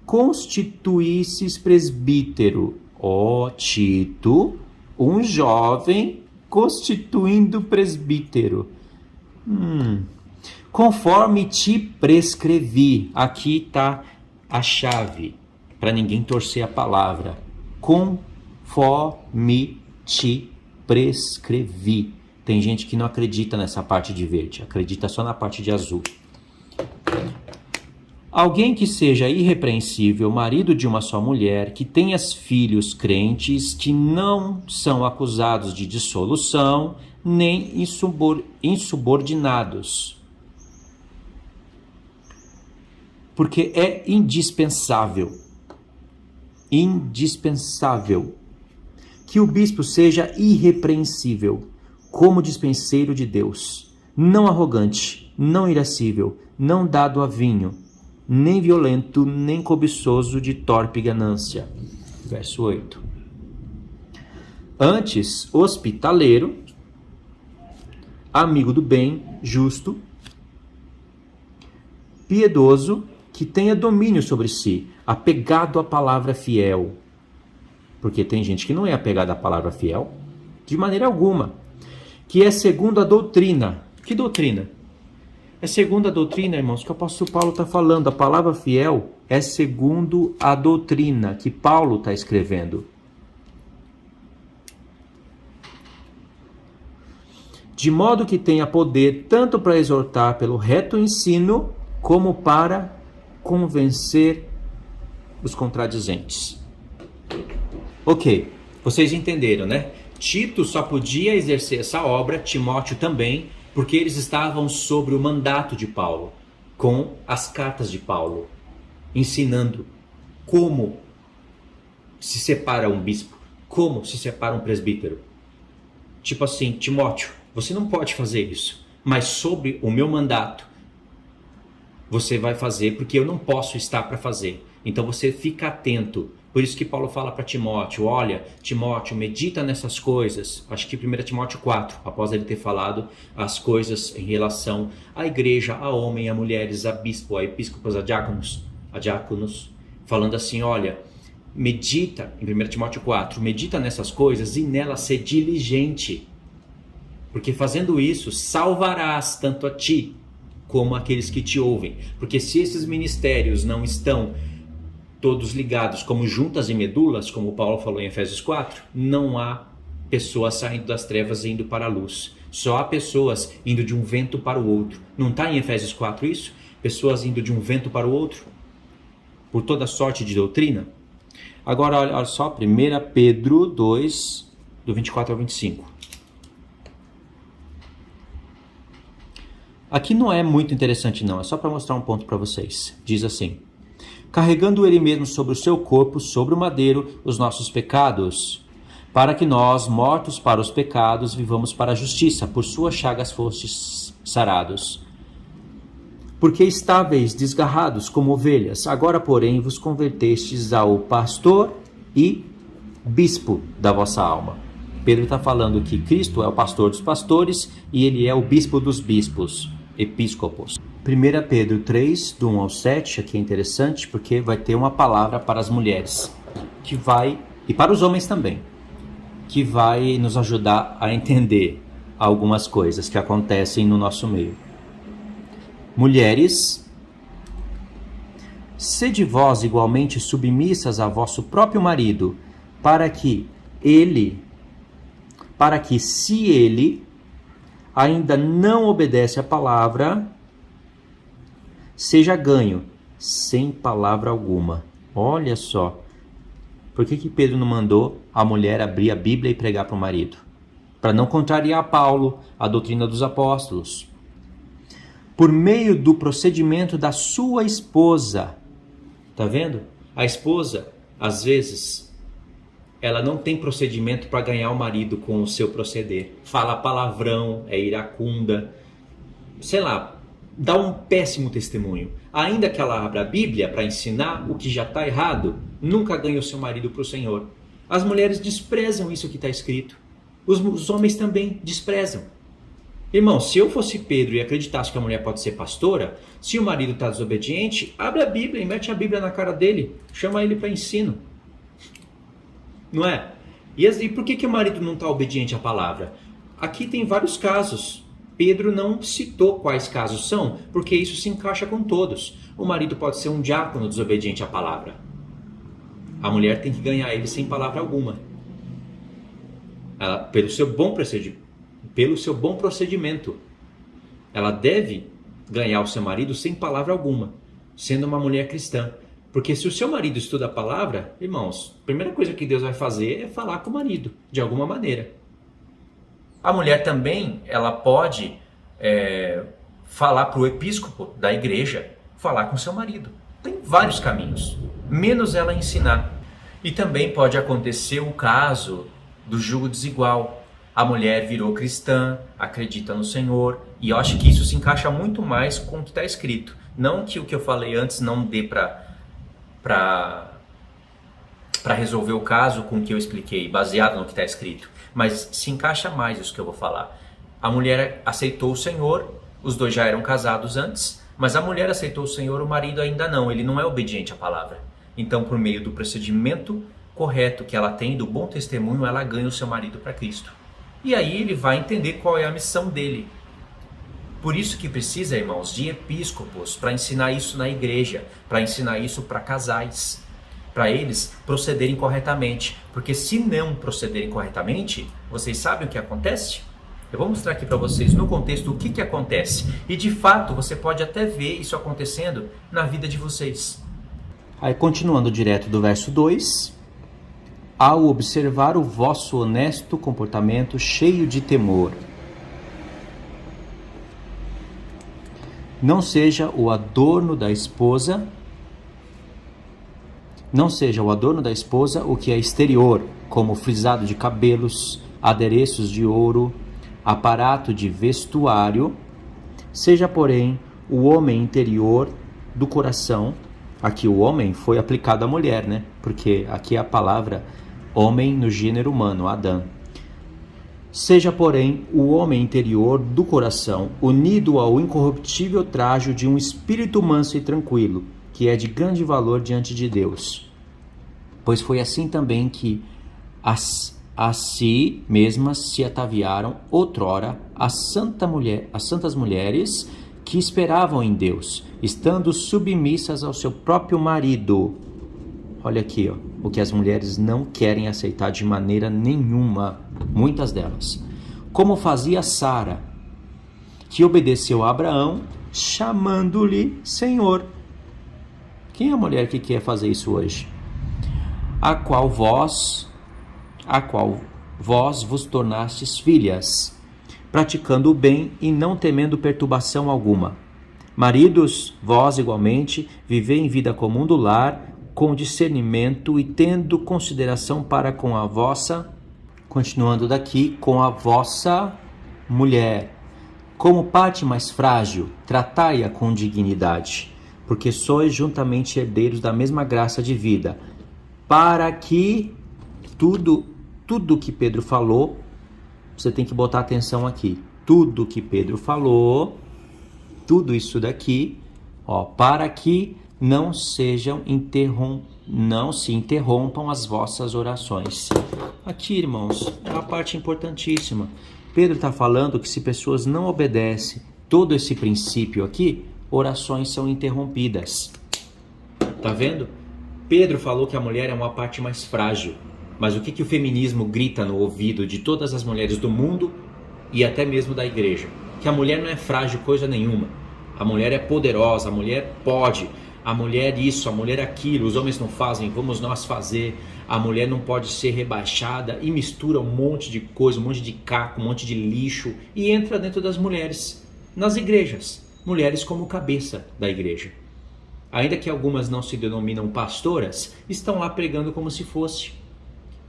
constituísses presbítero. Ó Tito, um jovem constituindo presbítero. Conforme te prescrevi. Aqui está a chave, para ninguém torcer a palavra. Conforme te prescrevi. Tem gente que não acredita nessa parte de verde, acredita só na parte de azul. Alguém que seja irrepreensível, marido de uma só mulher, que tenha filhos crentes, que não são acusados de dissolução, nem insubordinados. Porque é indispensável que o bispo seja irrepreensível, como dispenseiro de Deus, não arrogante, não irascível, não dado a vinho, nem violento, nem cobiçoso de torpe ganância. Verso 8. Antes, hospitaleiro, amigo do bem, justo, piedoso, que tenha domínio sobre si, apegado à palavra fiel. Porque tem gente que não é apegada à palavra fiel, de maneira alguma. Que é segundo a doutrina. Que doutrina? É segundo a doutrina, irmãos, que o apóstolo Paulo está falando. A palavra fiel é segundo a doutrina que Paulo está escrevendo. De modo que tenha poder tanto para exortar pelo reto ensino, como para convencer os contradizentes. Ok, vocês entenderam, né? Tito só podia exercer essa obra, Timóteo também, porque eles estavam sob o mandato de Paulo, com as cartas de Paulo, ensinando como se separa um bispo, como se separa um presbítero. Tipo assim, Timóteo, você não pode fazer isso, mas sob o meu mandato, você vai fazer, porque eu não posso estar para fazer. Então você fica atento. Por isso que Paulo fala para Timóteo, olha, Timóteo, medita nessas coisas. Acho que 1 Timóteo 4, após ele ter falado as coisas em relação à igreja, a homem, a mulheres, a bispo, a episcopos, a diáconos, falando assim, olha, medita, em 1 Timóteo 4, medita nessas coisas e nela ser diligente. Porque fazendo isso, salvarás tanto a ti, como aqueles que te ouvem. Porque se esses ministérios não estão todos ligados como juntas e medulas, como Paulo falou em Efésios 4, não há pessoas saindo das trevas e indo para a luz. Só há pessoas indo de um vento para o outro. Não está em Efésios 4 isso? Pessoas indo de um vento para o outro? Por toda sorte de doutrina? Agora, olha só, 1 Pedro 2, do 24 ao 25. Aqui não é muito interessante não, é só para mostrar um ponto para vocês. Diz assim: carregando ele mesmo sobre o seu corpo, sobre o madeiro, os nossos pecados, para que nós, mortos para os pecados, vivamos para a justiça, por suas chagas fostes sarados. Porque estáveis desgarrados como ovelhas, agora porém vos convertestes ao pastor e bispo da vossa alma. Pedro está falando que Cristo é o pastor dos pastores e ele é o bispo dos bispos. Episcopos. 1 Pedro 3, do 1 ao 7, aqui é interessante porque vai ter uma palavra para as mulheres, que vai, e para os homens também, que vai nos ajudar a entender algumas coisas que acontecem no nosso meio. Mulheres, sede vós igualmente submissas a vosso próprio marido, para que se ele ainda não obedece à palavra, seja ganho, sem palavra alguma. Olha só, por que Pedro não mandou a mulher abrir a Bíblia e pregar para o marido? Para não contrariar Paulo, a doutrina dos apóstolos. Por meio do procedimento da sua esposa. Tá vendo? A esposa, às vezes, ela não tem procedimento para ganhar o marido com o seu proceder. Fala palavrão, é iracunda, sei lá, dá um péssimo testemunho. Ainda que ela abra a Bíblia para ensinar o que já está errado, nunca ganha o seu marido para o Senhor. As mulheres desprezam isso que está escrito. Os homens também desprezam. Irmão, se eu fosse Pedro e acreditasse que a mulher pode ser pastora, se o marido está desobediente, abre a Bíblia e mete a Bíblia na cara dele, chama ele para ensino. Não é? E por que o marido não está obediente à palavra? Aqui tem vários casos. Pedro não citou quais casos são, porque isso se encaixa com todos. O marido pode ser um diácono desobediente à palavra. A mulher tem que ganhar ele sem palavra alguma. Pelo seu bom procedimento. Ela deve ganhar o seu marido sem palavra alguma, sendo uma mulher cristã. Porque se o seu marido estuda a palavra, irmãos, a primeira coisa que Deus vai fazer é falar com o marido, de alguma maneira. A mulher também, ela pode falar para o episcopo da igreja, falar com seu marido. Tem vários caminhos, menos ela ensinar. E também pode acontecer o caso do jugo desigual. A mulher virou cristã, acredita no Senhor, e eu acho que isso se encaixa muito mais com o que está escrito. Não que o que eu falei antes não dê para resolver o caso com o que eu expliquei, baseado no que está escrito, mas se encaixa mais isso que eu vou falar. A mulher aceitou o Senhor, os dois já eram casados antes, mas a mulher aceitou o Senhor, o marido ainda não, ele não é obediente à palavra. Então, por meio do procedimento correto que ela tem, do bom testemunho, ela ganha o seu marido para Cristo. E aí ele vai entender qual é a missão dele. Por isso que precisa, irmãos, de episcopos para ensinar isso na igreja, para ensinar isso para casais, para eles procederem corretamente. Porque se não procederem corretamente, vocês sabem o que acontece? Eu vou mostrar aqui para vocês no contexto o que acontece. E de fato, você pode até ver isso acontecendo na vida de vocês. Aí continuando direto do verso 2... Ao observar o vosso honesto comportamento cheio de temor, não seja o adorno da esposa o que é exterior, como frisado de cabelos, adereços de ouro, aparato de vestuário, seja, porém, o homem interior do coração. Aqui o homem foi aplicado à mulher, né? Porque aqui é a palavra homem no gênero humano, Adão. Seja, porém, o homem interior do coração, unido ao incorruptível trajo de um espírito manso e tranquilo, que é de grande valor diante de Deus. Pois foi assim também que a si mesmas se ataviaram outrora as santas mulheres que esperavam em Deus, estando submissas ao seu próprio marido. Olha aqui, ó, o que as mulheres não querem aceitar de maneira nenhuma, muitas delas. Como fazia Sara, que obedeceu a Abraão, chamando-lhe Senhor. Quem é a mulher que quer fazer isso hoje? A qual vós vos tornastes filhas, praticando o bem e não temendo perturbação alguma. Maridos, vós igualmente, vivei em vida comum do lar, com discernimento e tendo consideração para com a vossa, continuando daqui, com a vossa mulher. Como parte mais frágil, tratai-a com dignidade, porque sois juntamente herdeiros da mesma graça de vida, para que tudo que Pedro falou, você tem que botar atenção aqui, tudo que Pedro falou, tudo isso daqui, Ó, para que não se interrompam as vossas orações. Aqui, irmãos, é uma parte importantíssima. Pedro está falando que se pessoas não obedecem todo esse princípio aqui, orações são interrompidas. Tá vendo? Pedro falou que a mulher é uma parte mais frágil. Mas o que o feminismo grita no ouvido de todas as mulheres do mundo e até mesmo da igreja? Que a mulher não é frágil coisa nenhuma. A mulher é poderosa, a mulher pode, a mulher isso, a mulher aquilo, os homens não fazem, vamos nós fazer. A mulher não pode ser rebaixada e mistura um monte de coisa, um monte de caco, um monte de lixo e entra dentro das mulheres, nas igrejas. Mulheres como cabeça da igreja. Ainda que algumas não se denominam pastoras, estão lá pregando como se fosse.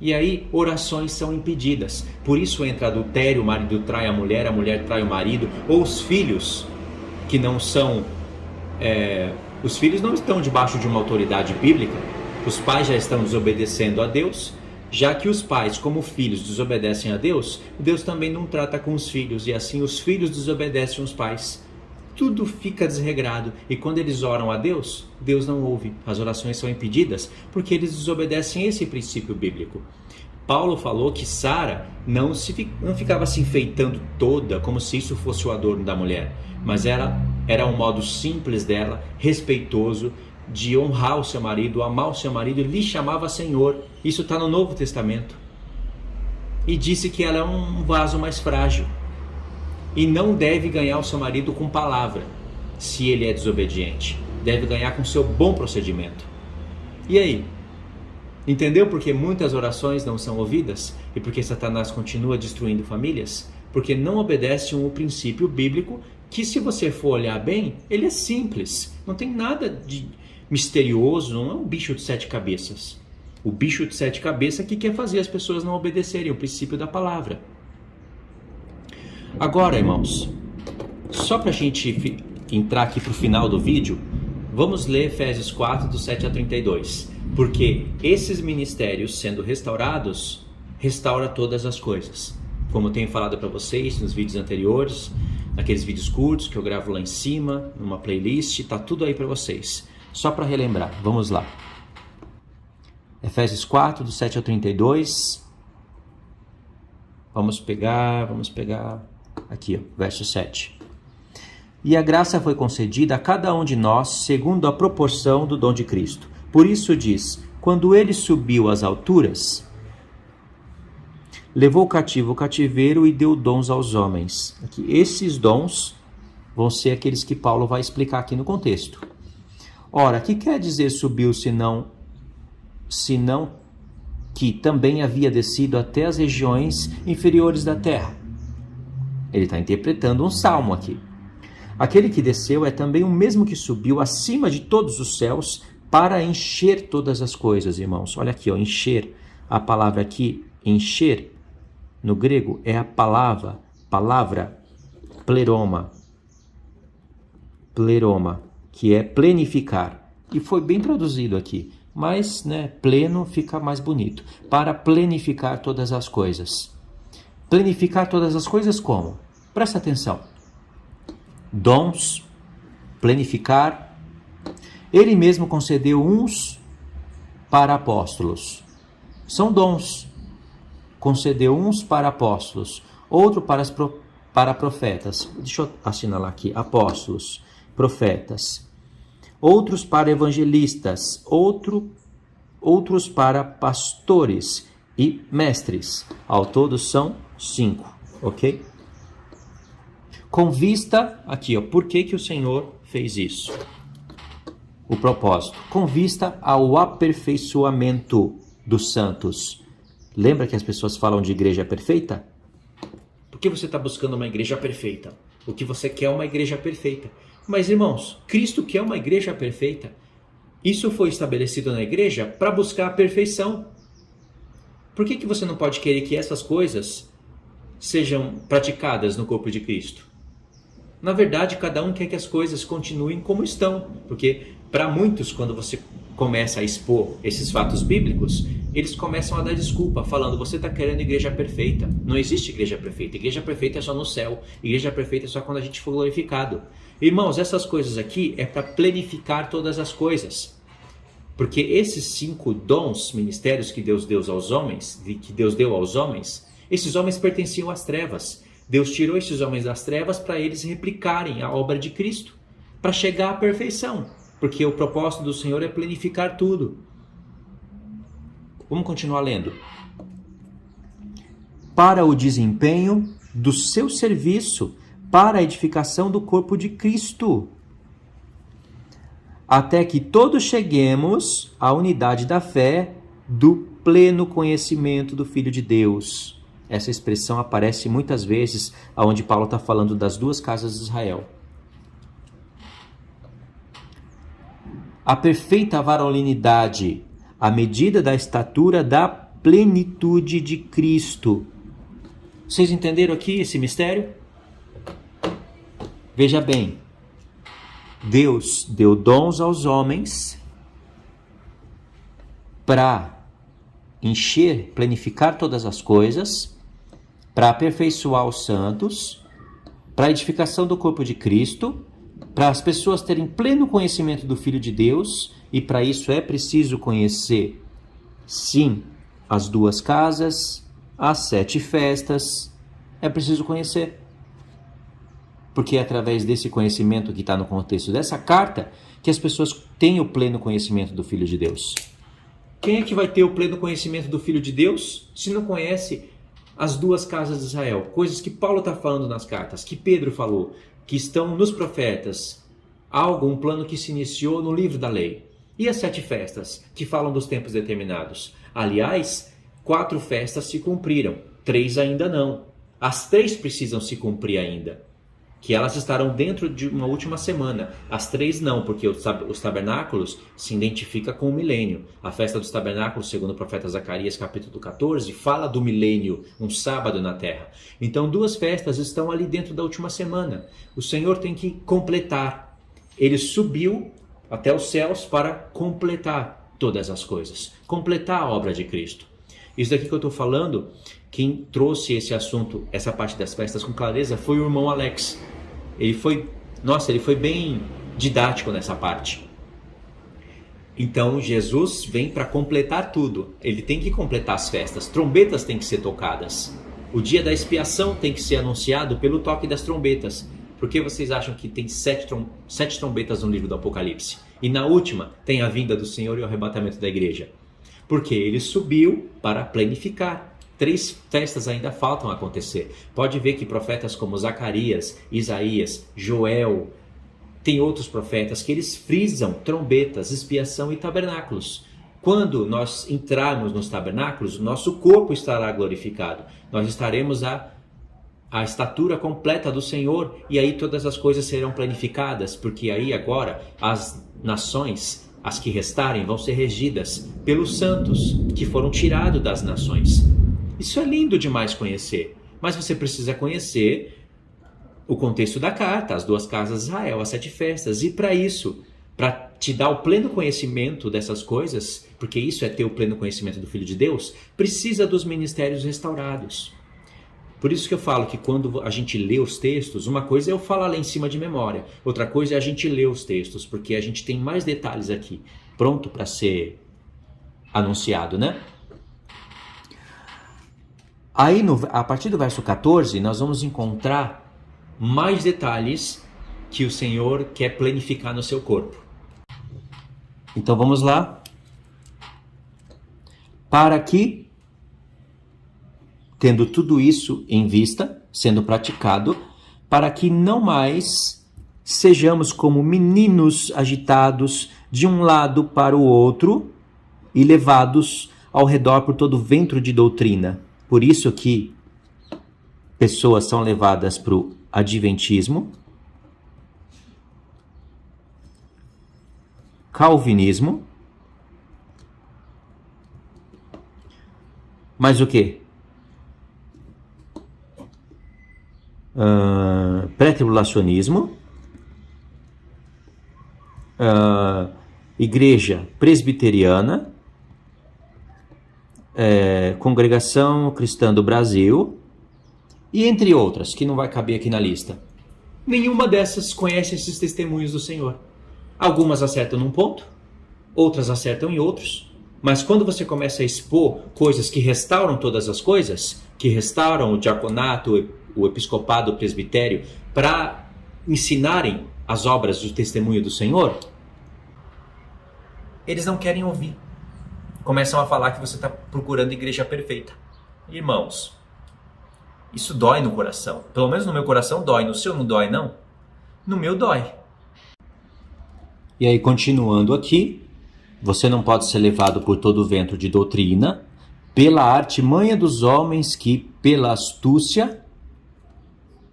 E aí orações são impedidas. Por isso entra adultério, o marido trai a mulher trai o marido, ou os filhos que não são... os filhos não estão debaixo de uma autoridade bíblica. Os pais já estão desobedecendo a Deus. Já que os pais, como filhos, desobedecem a Deus, Deus também não trata com os filhos. E assim os filhos desobedecem os pais. Tudo fica desregrado. E quando eles oram a Deus, Deus não ouve. As orações são impedidas porque eles desobedecem esse princípio bíblico. Paulo falou que Sara não ficava se enfeitando toda como se isso fosse o adorno da mulher. Mas era um modo simples dela, respeitoso, de honrar o seu marido, amar o seu marido, e lhe chamava Senhor. Isso está no Novo Testamento. E disse que ela é um vaso mais frágil. E não deve ganhar o seu marido com palavra, se ele é desobediente. Deve ganhar com seu bom procedimento. E aí? Entendeu por que muitas orações não são ouvidas? E por que Satanás continua destruindo famílias? Porque não obedecem o princípio bíblico, que se você for olhar bem, ele é simples. Não tem nada de misterioso, não é um bicho de 7 cabeças. O bicho de 7 cabeças que quer fazer as pessoas não obedecerem o princípio da palavra. Agora, irmãos, só para a gente entrar aqui para o final do vídeo, vamos ler Efésios 4, do 7 a 32. Porque esses ministérios sendo restaurados, restaura todas as coisas. Como eu tenho falado para vocês nos vídeos anteriores, naqueles vídeos curtos que eu gravo lá em cima, numa playlist, está tudo aí para vocês. Só para relembrar, vamos lá. Efésios 4, do 7 ao 32. Vamos pegar aqui, ó, verso 7. E a graça foi concedida a cada um de nós segundo a proporção do dom de Cristo. Por isso diz, quando ele subiu às alturas, levou cativo o cativeiro e deu dons aos homens. Aqui, esses dons vão ser aqueles que Paulo vai explicar aqui no contexto. Ora, que quer dizer subiu, senão que também havia descido até as regiões inferiores da terra? Ele está interpretando um salmo aqui. Aquele que desceu é também o mesmo que subiu acima de todos os céus para encher todas as coisas, irmãos. Olha aqui, ó, encher. A palavra aqui, encher, no grego, é a palavra pleroma, que é plenificar. E foi bem traduzido aqui, mas pleno fica mais bonito. Para plenificar todas as coisas. Plenificar todas as coisas como? Presta atenção. Dons, plenificar. Ele mesmo concedeu uns para apóstolos. São dons. Concedeu uns para apóstolos, outro para profetas. Deixa eu assinalar aqui. Apóstolos, profetas. Outros para evangelistas, outros para pastores e mestres. Ao todo são 5, ok? Com vista, aqui, ó, por que o Senhor fez isso? O propósito, com vista ao aperfeiçoamento dos santos. Lembra que as pessoas falam de igreja perfeita? Por que você está buscando uma igreja perfeita? O que você quer é uma igreja perfeita. Mas, irmãos, Cristo quer uma igreja perfeita. Isso foi estabelecido na igreja para buscar a perfeição. Por que você não pode querer que essas coisas sejam praticadas no corpo de Cristo? Na verdade, cada um quer que as coisas continuem como estão, porque para muitos, quando você começa a expor esses fatos bíblicos, eles começam a dar desculpa, falando, você está querendo igreja perfeita. Não existe igreja perfeita. Igreja perfeita é só no céu. Igreja perfeita é só quando a gente for glorificado. Irmãos, essas coisas aqui é para planificar todas as coisas. Porque esses 5 dons, ministérios que Deus deu aos homens, esses homens pertenciam às trevas. Deus tirou esses homens das trevas para eles replicarem a obra de Cristo, para chegar à perfeição. Porque o propósito do Senhor é planificar tudo. Vamos continuar lendo. Para o desempenho do seu serviço, para a edificação do corpo de Cristo, até que todos cheguemos à unidade da fé, do pleno conhecimento do Filho de Deus. Essa expressão aparece muitas vezes onde Paulo está falando das 2 casas de Israel. A perfeita varonilidade, à medida da estatura da plenitude de Cristo. Vocês entenderam aqui esse mistério? Veja bem, Deus deu dons aos homens para encher, planificar todas as coisas, para aperfeiçoar os santos, para a edificação do corpo de Cristo, para as pessoas terem pleno conhecimento do Filho de Deus, e para isso é preciso conhecer, sim, as 2 casas, as 7 festas, é preciso conhecer. Porque é através desse conhecimento que está no contexto dessa carta que as pessoas têm o pleno conhecimento do Filho de Deus. Quem é que vai ter o pleno conhecimento do Filho de Deus se não conhece as 2 casas de Israel? Coisas que Paulo está falando nas cartas, que Pedro falou, que estão nos profetas. Um plano que se iniciou no livro da lei. E as 7 festas, que falam dos tempos determinados? Aliás, 4 festas se cumpriram, 3 ainda não. As 3 precisam se cumprir ainda, que elas estarão dentro de uma última semana. As 3 não, porque os tabernáculos se identificam com o milênio. A festa dos tabernáculos, segundo o profeta Zacarias, capítulo 14, fala do milênio, um sábado na terra. Então 2 festas estão ali dentro da última semana. O Senhor tem que completar. Ele subiu até os céus para completar todas as coisas, completar a obra de Cristo. Isso daqui que eu estou falando, quem trouxe esse assunto, essa parte das festas com clareza, foi o irmão Alex. Ele foi bem didático nessa parte. Então Jesus vem para completar tudo. Ele tem que completar as festas. Trombetas têm que ser tocadas. O dia da expiação tem que ser anunciado pelo toque das trombetas. Por que vocês acham que tem 7 trombetas no livro do Apocalipse? E na última tem a vinda do Senhor e o arrebatamento da igreja. Porque ele subiu para planificar. 3 festas ainda faltam acontecer. Pode ver que profetas como Zacarias, Isaías, Joel, tem outros profetas que eles frisam trombetas, expiação e tabernáculos. Quando nós entrarmos nos tabernáculos, nosso corpo estará glorificado. Nós estaremos a estatura completa do Senhor, e aí todas as coisas serão planificadas, porque aí agora as nações, as que restarem, vão ser regidas pelos santos que foram tirados das nações. Isso é lindo demais conhecer, mas você precisa conhecer o contexto da carta, as 2 casas de Israel, as 7 festas, e para isso, para te dar o pleno conhecimento dessas coisas, porque isso é ter o pleno conhecimento do Filho de Deus, precisa dos ministérios restaurados. Por isso que eu falo que quando a gente lê os textos, uma coisa é eu falar lá em cima de memória, outra coisa é a gente ler os textos, porque a gente tem mais detalhes aqui, pronto para ser anunciado, né? Aí, a partir do verso 14, nós vamos encontrar mais detalhes que o Senhor quer planificar no seu corpo. Então vamos lá. Para que, tendo tudo isso em vista, sendo praticado, para que não mais sejamos como meninos agitados de um lado para o outro e levados ao redor por todo vento de doutrina. Por isso que pessoas são levadas para o adventismo, calvinismo, mas o quê? Pré-tribulacionismo, igreja presbiteriana, Congregação Cristã do Brasil, e entre outras, que não vai caber aqui na lista. Nenhuma dessas conhece esses testemunhos do Senhor. Algumas acertam num ponto, outras acertam em outros. Mas quando você começa a expor coisas que restauram todas as coisas, que restauram o diaconato, o episcopado, o presbitério, para ensinarem as obras do testemunho do Senhor, eles não querem ouvir. Começam a falar que você está procurando a igreja perfeita. Irmãos, isso dói no coração. Pelo menos no meu coração dói. No seu não dói, não? No meu dói. E aí, continuando aqui, você não pode ser levado por todo o vento de doutrina, pela artimanha dos homens que, pela astúcia,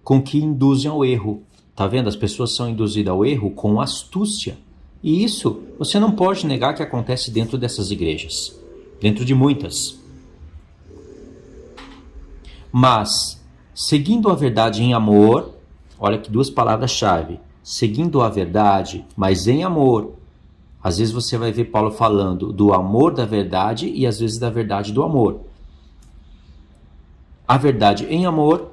com que induzem ao erro. Tá vendo? As pessoas são induzidas ao erro com astúcia. E isso você não pode negar que acontece dentro dessas igrejas. Dentro de muitas. Mas, seguindo a verdade em amor, olha que duas palavras-chave. Seguindo a verdade, mas em amor. Às vezes você vai ver Paulo falando do amor da verdade e às vezes da verdade do amor. A verdade em amor,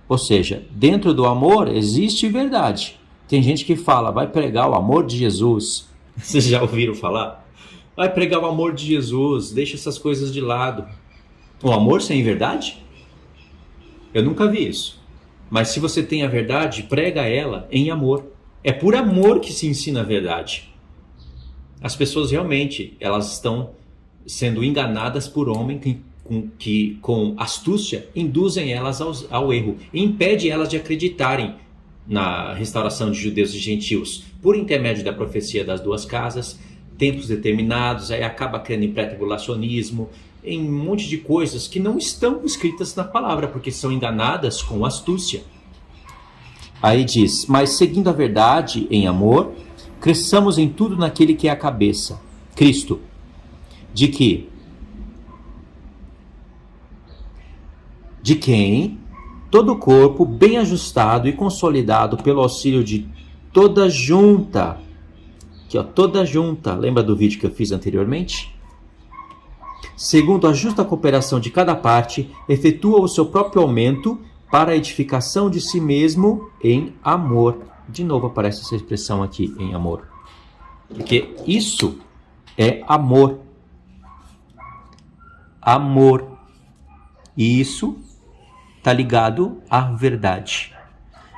ou seja, dentro do amor existe verdade. Tem gente que fala, vai pregar o amor de Jesus. Vocês já ouviram falar? Vai pregar o amor de Jesus, deixa essas coisas de lado. O amor sem verdade? Eu nunca vi isso. Mas se você tem a verdade, prega ela em amor. É por amor que se ensina a verdade. As pessoas realmente, elas estão sendo enganadas por homens que com astúcia induzem elas ao erro e impede elas de acreditarem na restauração de judeus e gentios por intermédio da profecia das duas casas, tempos determinados, aí acaba crendo em pré-tribulacionismo, em um monte de coisas que não estão escritas na palavra, porque são enganadas com astúcia. Aí diz, mas seguindo a verdade em amor, cresçamos em tudo naquele que é a cabeça, Cristo, de quem todo o corpo, bem ajustado e consolidado pelo auxílio de toda junta, aqui ó, toda junta, lembra do vídeo que eu fiz anteriormente? Segundo a justa cooperação de cada parte, efetua o seu próprio aumento para a edificação de si mesmo em amor. De novo aparece essa expressão aqui, em amor. Porque isso é amor. Amor. E isso está ligado à verdade.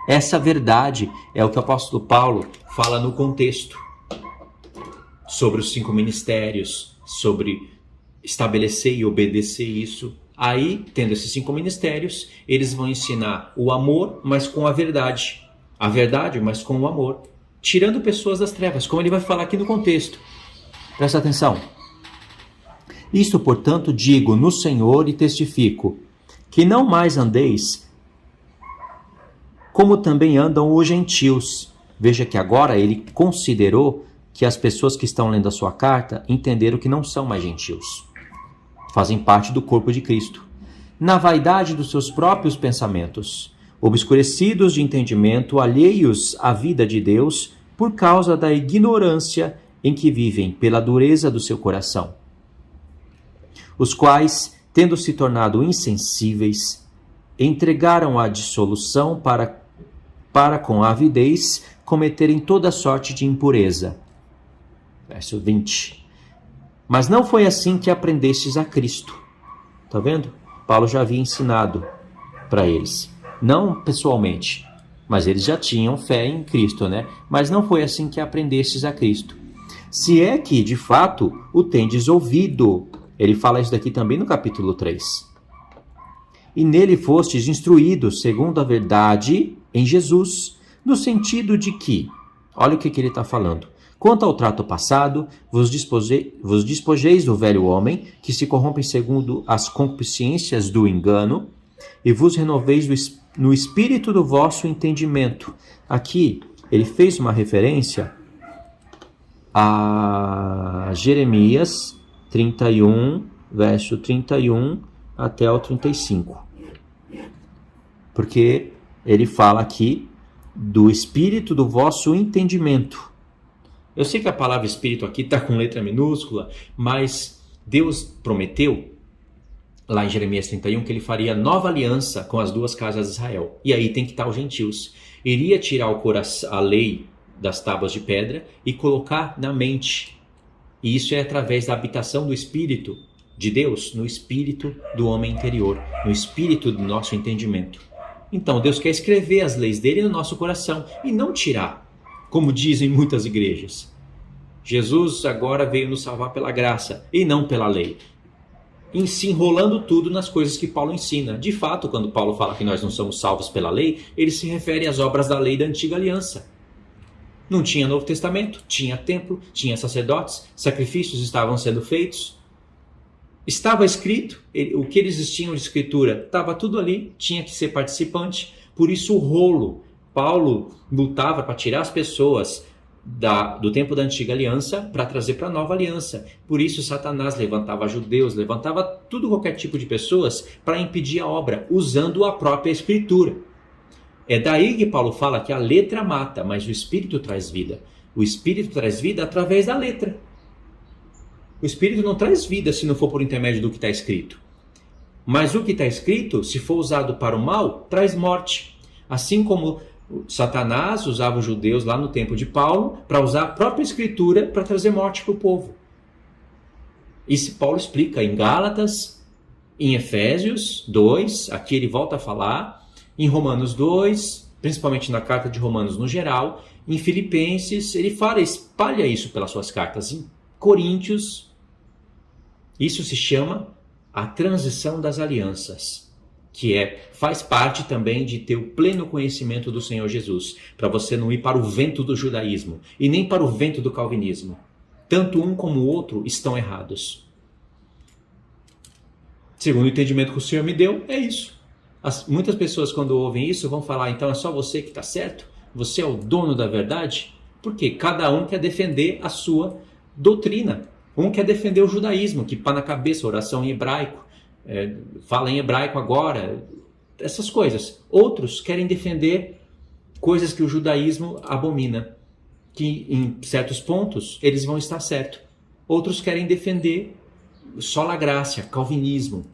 Essa verdade é o que o apóstolo Paulo fala no contexto. Sobre os 5 ministérios, sobre estabelecer e obedecer isso. Aí, tendo esses 5 ministérios, eles vão ensinar o amor, mas com a verdade. A verdade, mas com o amor. Tirando pessoas das trevas, como ele vai falar aqui no contexto. Presta atenção. Isto, portanto, digo no Senhor e testifico, que não mais andeis como também andam os gentios. Veja que agora ele considerou que as pessoas que estão lendo a sua carta entenderam que não são mais gentios. Fazem parte do corpo de Cristo. Na vaidade dos seus próprios pensamentos, obscurecidos de entendimento, alheios à vida de Deus, por causa da ignorância em que vivem, pela dureza do seu coração. Os quais, tendo se tornado insensíveis, entregaram a dissolução para com avidez cometerem toda sorte de impureza. Verso 20. Mas não foi assim que aprendestes a Cristo. Está vendo? Paulo já havia ensinado para eles. Não pessoalmente, mas eles já tinham fé em Cristo, né? Mas não foi assim que aprendestes a Cristo. Se é que, de fato, o tendes ouvido. Ele fala isso daqui também no capítulo 3. E nele fostes instruídos, segundo a verdade, em Jesus, no sentido de que, olha o que ele está falando. Quanto ao trato passado, vos despojeis do velho homem, que se corrompe segundo as concupiscências do engano, e vos renoveis no espírito do vosso entendimento. Aqui, ele fez uma referência a Jeremias 31, verso 31 até o 35. Porque ele fala aqui do espírito do vosso entendimento. Eu sei que a palavra espírito aqui está com letra minúscula, mas Deus prometeu lá em Jeremias 31, que ele faria nova aliança com as duas casas de Israel. E aí tem que estar os gentios. Iria tirar a lei das tábuas de pedra e colocar na mente. E isso é através da habitação do Espírito de Deus, no espírito do homem interior, no espírito do nosso entendimento. Então Deus quer escrever as leis dele no nosso coração e não tirar, como dizem muitas igrejas. Jesus agora veio nos salvar pela graça e não pela lei. Se enrolando tudo nas coisas que Paulo ensina. De fato, quando Paulo fala que nós não somos salvos pela lei, ele se refere às obras da lei da antiga aliança. Não tinha Novo Testamento, tinha templo, tinha sacerdotes, sacrifícios estavam sendo feitos. Estava escrito, o que eles tinham de escritura, estava tudo ali, tinha que ser participante. Por isso o rolo. Paulo lutava para tirar as pessoas do tempo da antiga aliança para trazer para a nova aliança. Por isso Satanás levantava judeus, levantava qualquer tipo de pessoas para impedir a obra, usando a própria escritura. É daí que Paulo fala que a letra mata, mas o Espírito traz vida. O Espírito traz vida através da letra. O Espírito não traz vida se não for por intermédio do que está escrito. Mas o que está escrito, se for usado para o mal, traz morte. Assim como Satanás usava os judeus lá no tempo de Paulo para usar a própria escritura para trazer morte para o povo. Isso Paulo explica em Gálatas, em Efésios 2, aqui ele volta a falar, em Romanos 2, principalmente na carta de Romanos no geral, em Filipenses, ele espalha isso pelas suas cartas, em Coríntios. Isso se chama a transição das alianças, que faz parte também de ter o pleno conhecimento do Senhor Jesus, para você não ir para o vento do judaísmo e nem para o vento do calvinismo. Tanto um como o outro estão errados. Segundo o entendimento que o Senhor me deu, é isso. Muitas pessoas, quando ouvem isso, vão falar: então é só você que está certo? Você é o dono da verdade? Porque cada um quer defender a sua doutrina. Um quer defender o judaísmo, que pá na cabeça, oração em hebraico, fala em hebraico agora, essas coisas. Outros querem defender coisas que o judaísmo abomina, que em certos pontos eles vão estar certos. Outros querem defender sola gracia, calvinismo.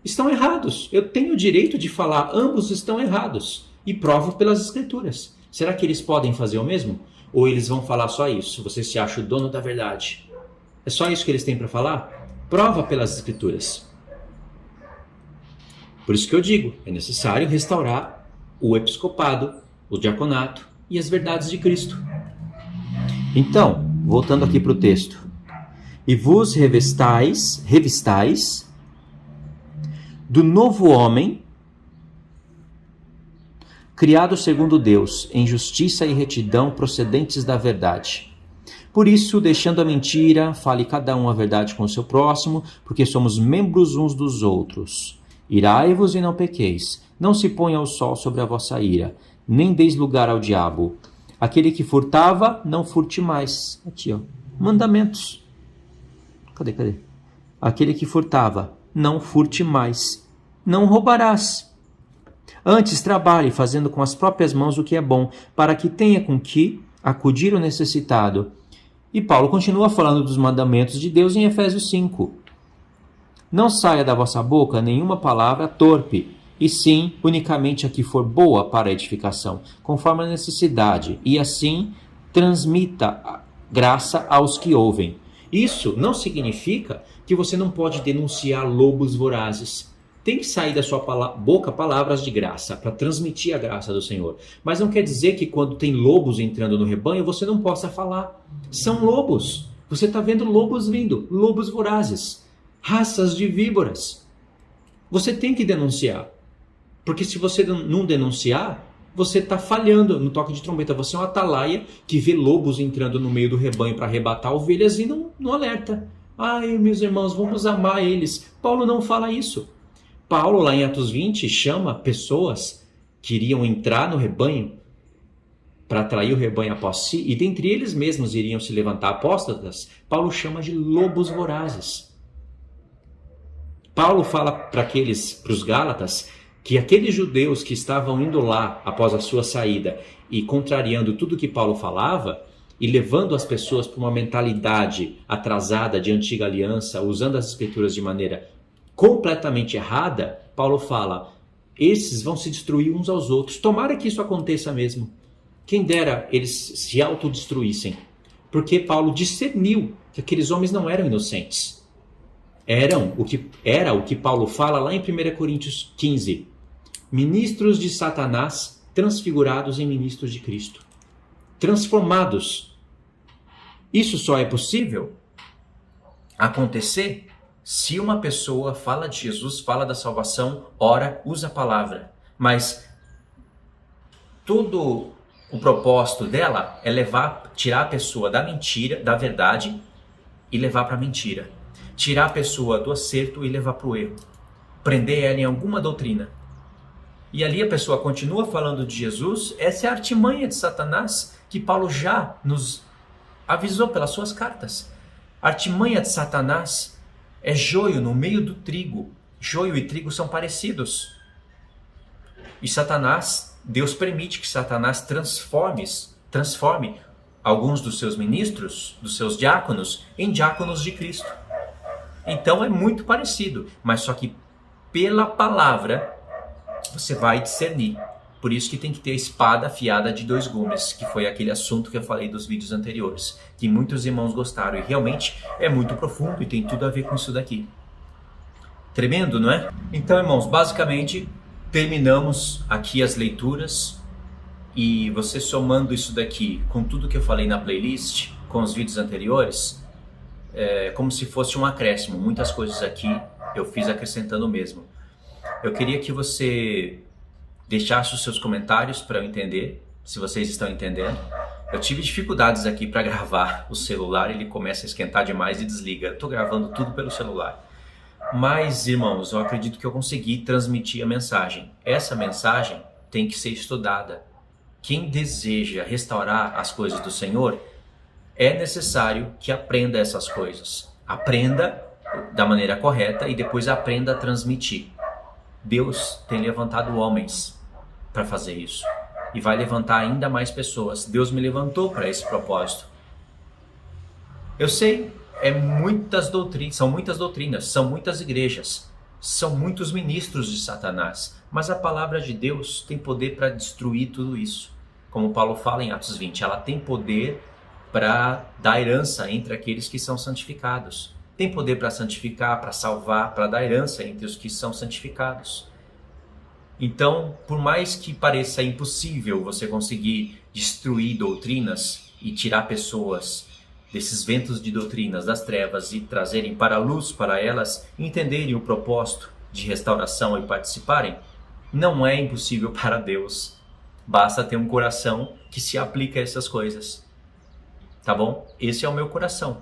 Estão errados. Eu tenho o direito de falar, ambos estão errados. E provo pelas escrituras. Será que eles podem fazer o mesmo? Ou eles vão falar só isso? Você se acha o dono da verdade? É só isso que eles têm para falar? Prova pelas escrituras. Por isso que eu digo, é necessário restaurar o episcopado, o diaconato e as verdades de Cristo. Então, voltando aqui para o texto. E vos revistais do novo homem, criado segundo Deus, em justiça e retidão procedentes da verdade. Por isso, deixando a mentira, fale cada um a verdade com o seu próximo, porque somos membros uns dos outros. Irai-vos e não pequeis, não se ponha o sol sobre a vossa ira, nem deis lugar ao diabo. Aquele que furtava, não furte mais. Aqui, ó, mandamentos. Cadê? Aquele que furtava, não furte mais. Não roubarás. Antes trabalhe, fazendo com as próprias mãos o que é bom, para que tenha com que acudir o necessitado. E Paulo continua falando dos mandamentos de Deus em Efésios 5. Não saia da vossa boca nenhuma palavra torpe, e sim unicamente a que for boa para a edificação, conforme a necessidade, e assim transmita graça aos que ouvem. Isso não significa que você não pode denunciar lobos vorazes. Tem que sair da sua boca palavras de graça, para transmitir a graça do Senhor. Mas não quer dizer que quando tem lobos entrando no rebanho, você não possa falar. São lobos. Você está vendo lobos vindo, lobos vorazes, raças de víboras. Você tem que denunciar. Porque se você não denunciar, você está falhando no toque de trombeta. Você é um atalaia que vê lobos entrando no meio do rebanho para arrebatar ovelhas e não alerta. Ai, meus irmãos, vamos amar eles. Paulo não fala isso. Paulo, lá em Atos 20, chama pessoas que iriam entrar no rebanho para atrair o rebanho após si, e dentre eles mesmos iriam se levantar apóstatas. Paulo chama de lobos vorazes. Paulo fala para os Gálatas que aqueles judeus que estavam indo lá após a sua saída e contrariando tudo que Paulo falava e levando as pessoas para uma mentalidade atrasada de antiga aliança, usando as escrituras de maneira completamente errada, Paulo fala, esses vão se destruir uns aos outros. Tomara que isso aconteça mesmo. Quem dera eles se autodestruíssem. Porque Paulo discerniu que aqueles homens não eram inocentes. Era o que Paulo fala lá em 1 Coríntios 15. Ministros de Satanás transfigurados em ministros de Cristo. Transformados. Isso só é possível acontecer se uma pessoa fala de Jesus, fala da salvação, ora, usa a palavra. Mas todo o propósito dela é tirar a pessoa da mentira, da verdade, e levar para a mentira. Tirar a pessoa do acerto e levar para o erro. Prender ela em alguma doutrina. E ali a pessoa continua falando de Jesus. Essa é a artimanha de Satanás que Paulo já nos avisou pelas suas cartas. A artimanha de Satanás é joio no meio do trigo. Joio e trigo são parecidos. E Satanás, Deus permite que Satanás transforme alguns dos seus ministros, dos seus diáconos, em diáconos de Cristo. Então é muito parecido, mas só que pela palavra você vai discernir. Por isso que tem que ter a espada afiada de 2 gumes, que foi aquele assunto que eu falei dos vídeos anteriores, que muitos irmãos gostaram, e realmente é muito profundo e tem tudo a ver com isso daqui. Tremendo, não é? Então, irmãos, basicamente terminamos aqui as leituras, e você somando isso daqui com tudo que eu falei na playlist, com os vídeos anteriores, é como se fosse um acréscimo. Muitas coisas aqui eu fiz acrescentando mesmo. Eu queria que você deixasse os seus comentários para eu entender, se vocês estão entendendo. Eu tive dificuldades aqui para gravar o celular, ele começa a esquentar demais e desliga. Estou gravando tudo pelo celular. Mas, irmãos, eu acredito que eu consegui transmitir a mensagem. Essa mensagem tem que ser estudada. Quem deseja restaurar as coisas do Senhor, é necessário que aprenda essas coisas. Aprenda da maneira correta e depois aprenda a transmitir. Deus tem levantado homens para fazer isso. E vai levantar ainda mais pessoas. Deus me levantou para esse propósito. Eu sei, são muitas doutrinas, são muitas igrejas, são muitos ministros de Satanás. Mas a palavra de Deus tem poder para destruir tudo isso. Como Paulo fala em Atos 20, ela tem poder para dar herança entre aqueles que são santificados. Tem poder para santificar, para salvar, para dar herança entre os que são santificados. Então, por mais que pareça impossível você conseguir destruir doutrinas e tirar pessoas desses ventos de doutrinas das trevas e trazerem para a luz para elas entenderem o propósito de restauração e participarem, não é impossível para Deus. Basta ter um coração que se aplica a essas coisas. Tá bom? Esse é o meu coração.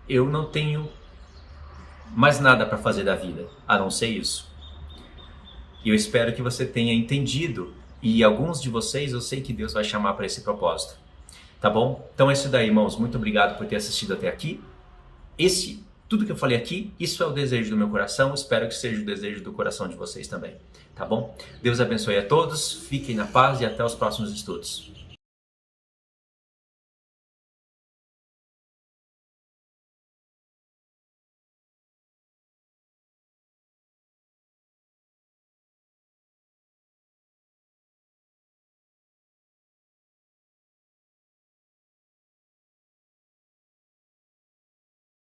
Eu não tenho mais nada para fazer da vida, a não ser isso. E eu espero que você tenha entendido, e alguns de vocês eu sei que Deus vai chamar para esse propósito. Tá bom? Então é isso daí, irmãos. Muito obrigado por ter assistido até aqui. Tudo que eu falei aqui, isso é o desejo do meu coração. Espero que seja o desejo do coração de vocês também. Tá bom? Deus abençoe a todos, fiquem na paz e até os próximos estudos.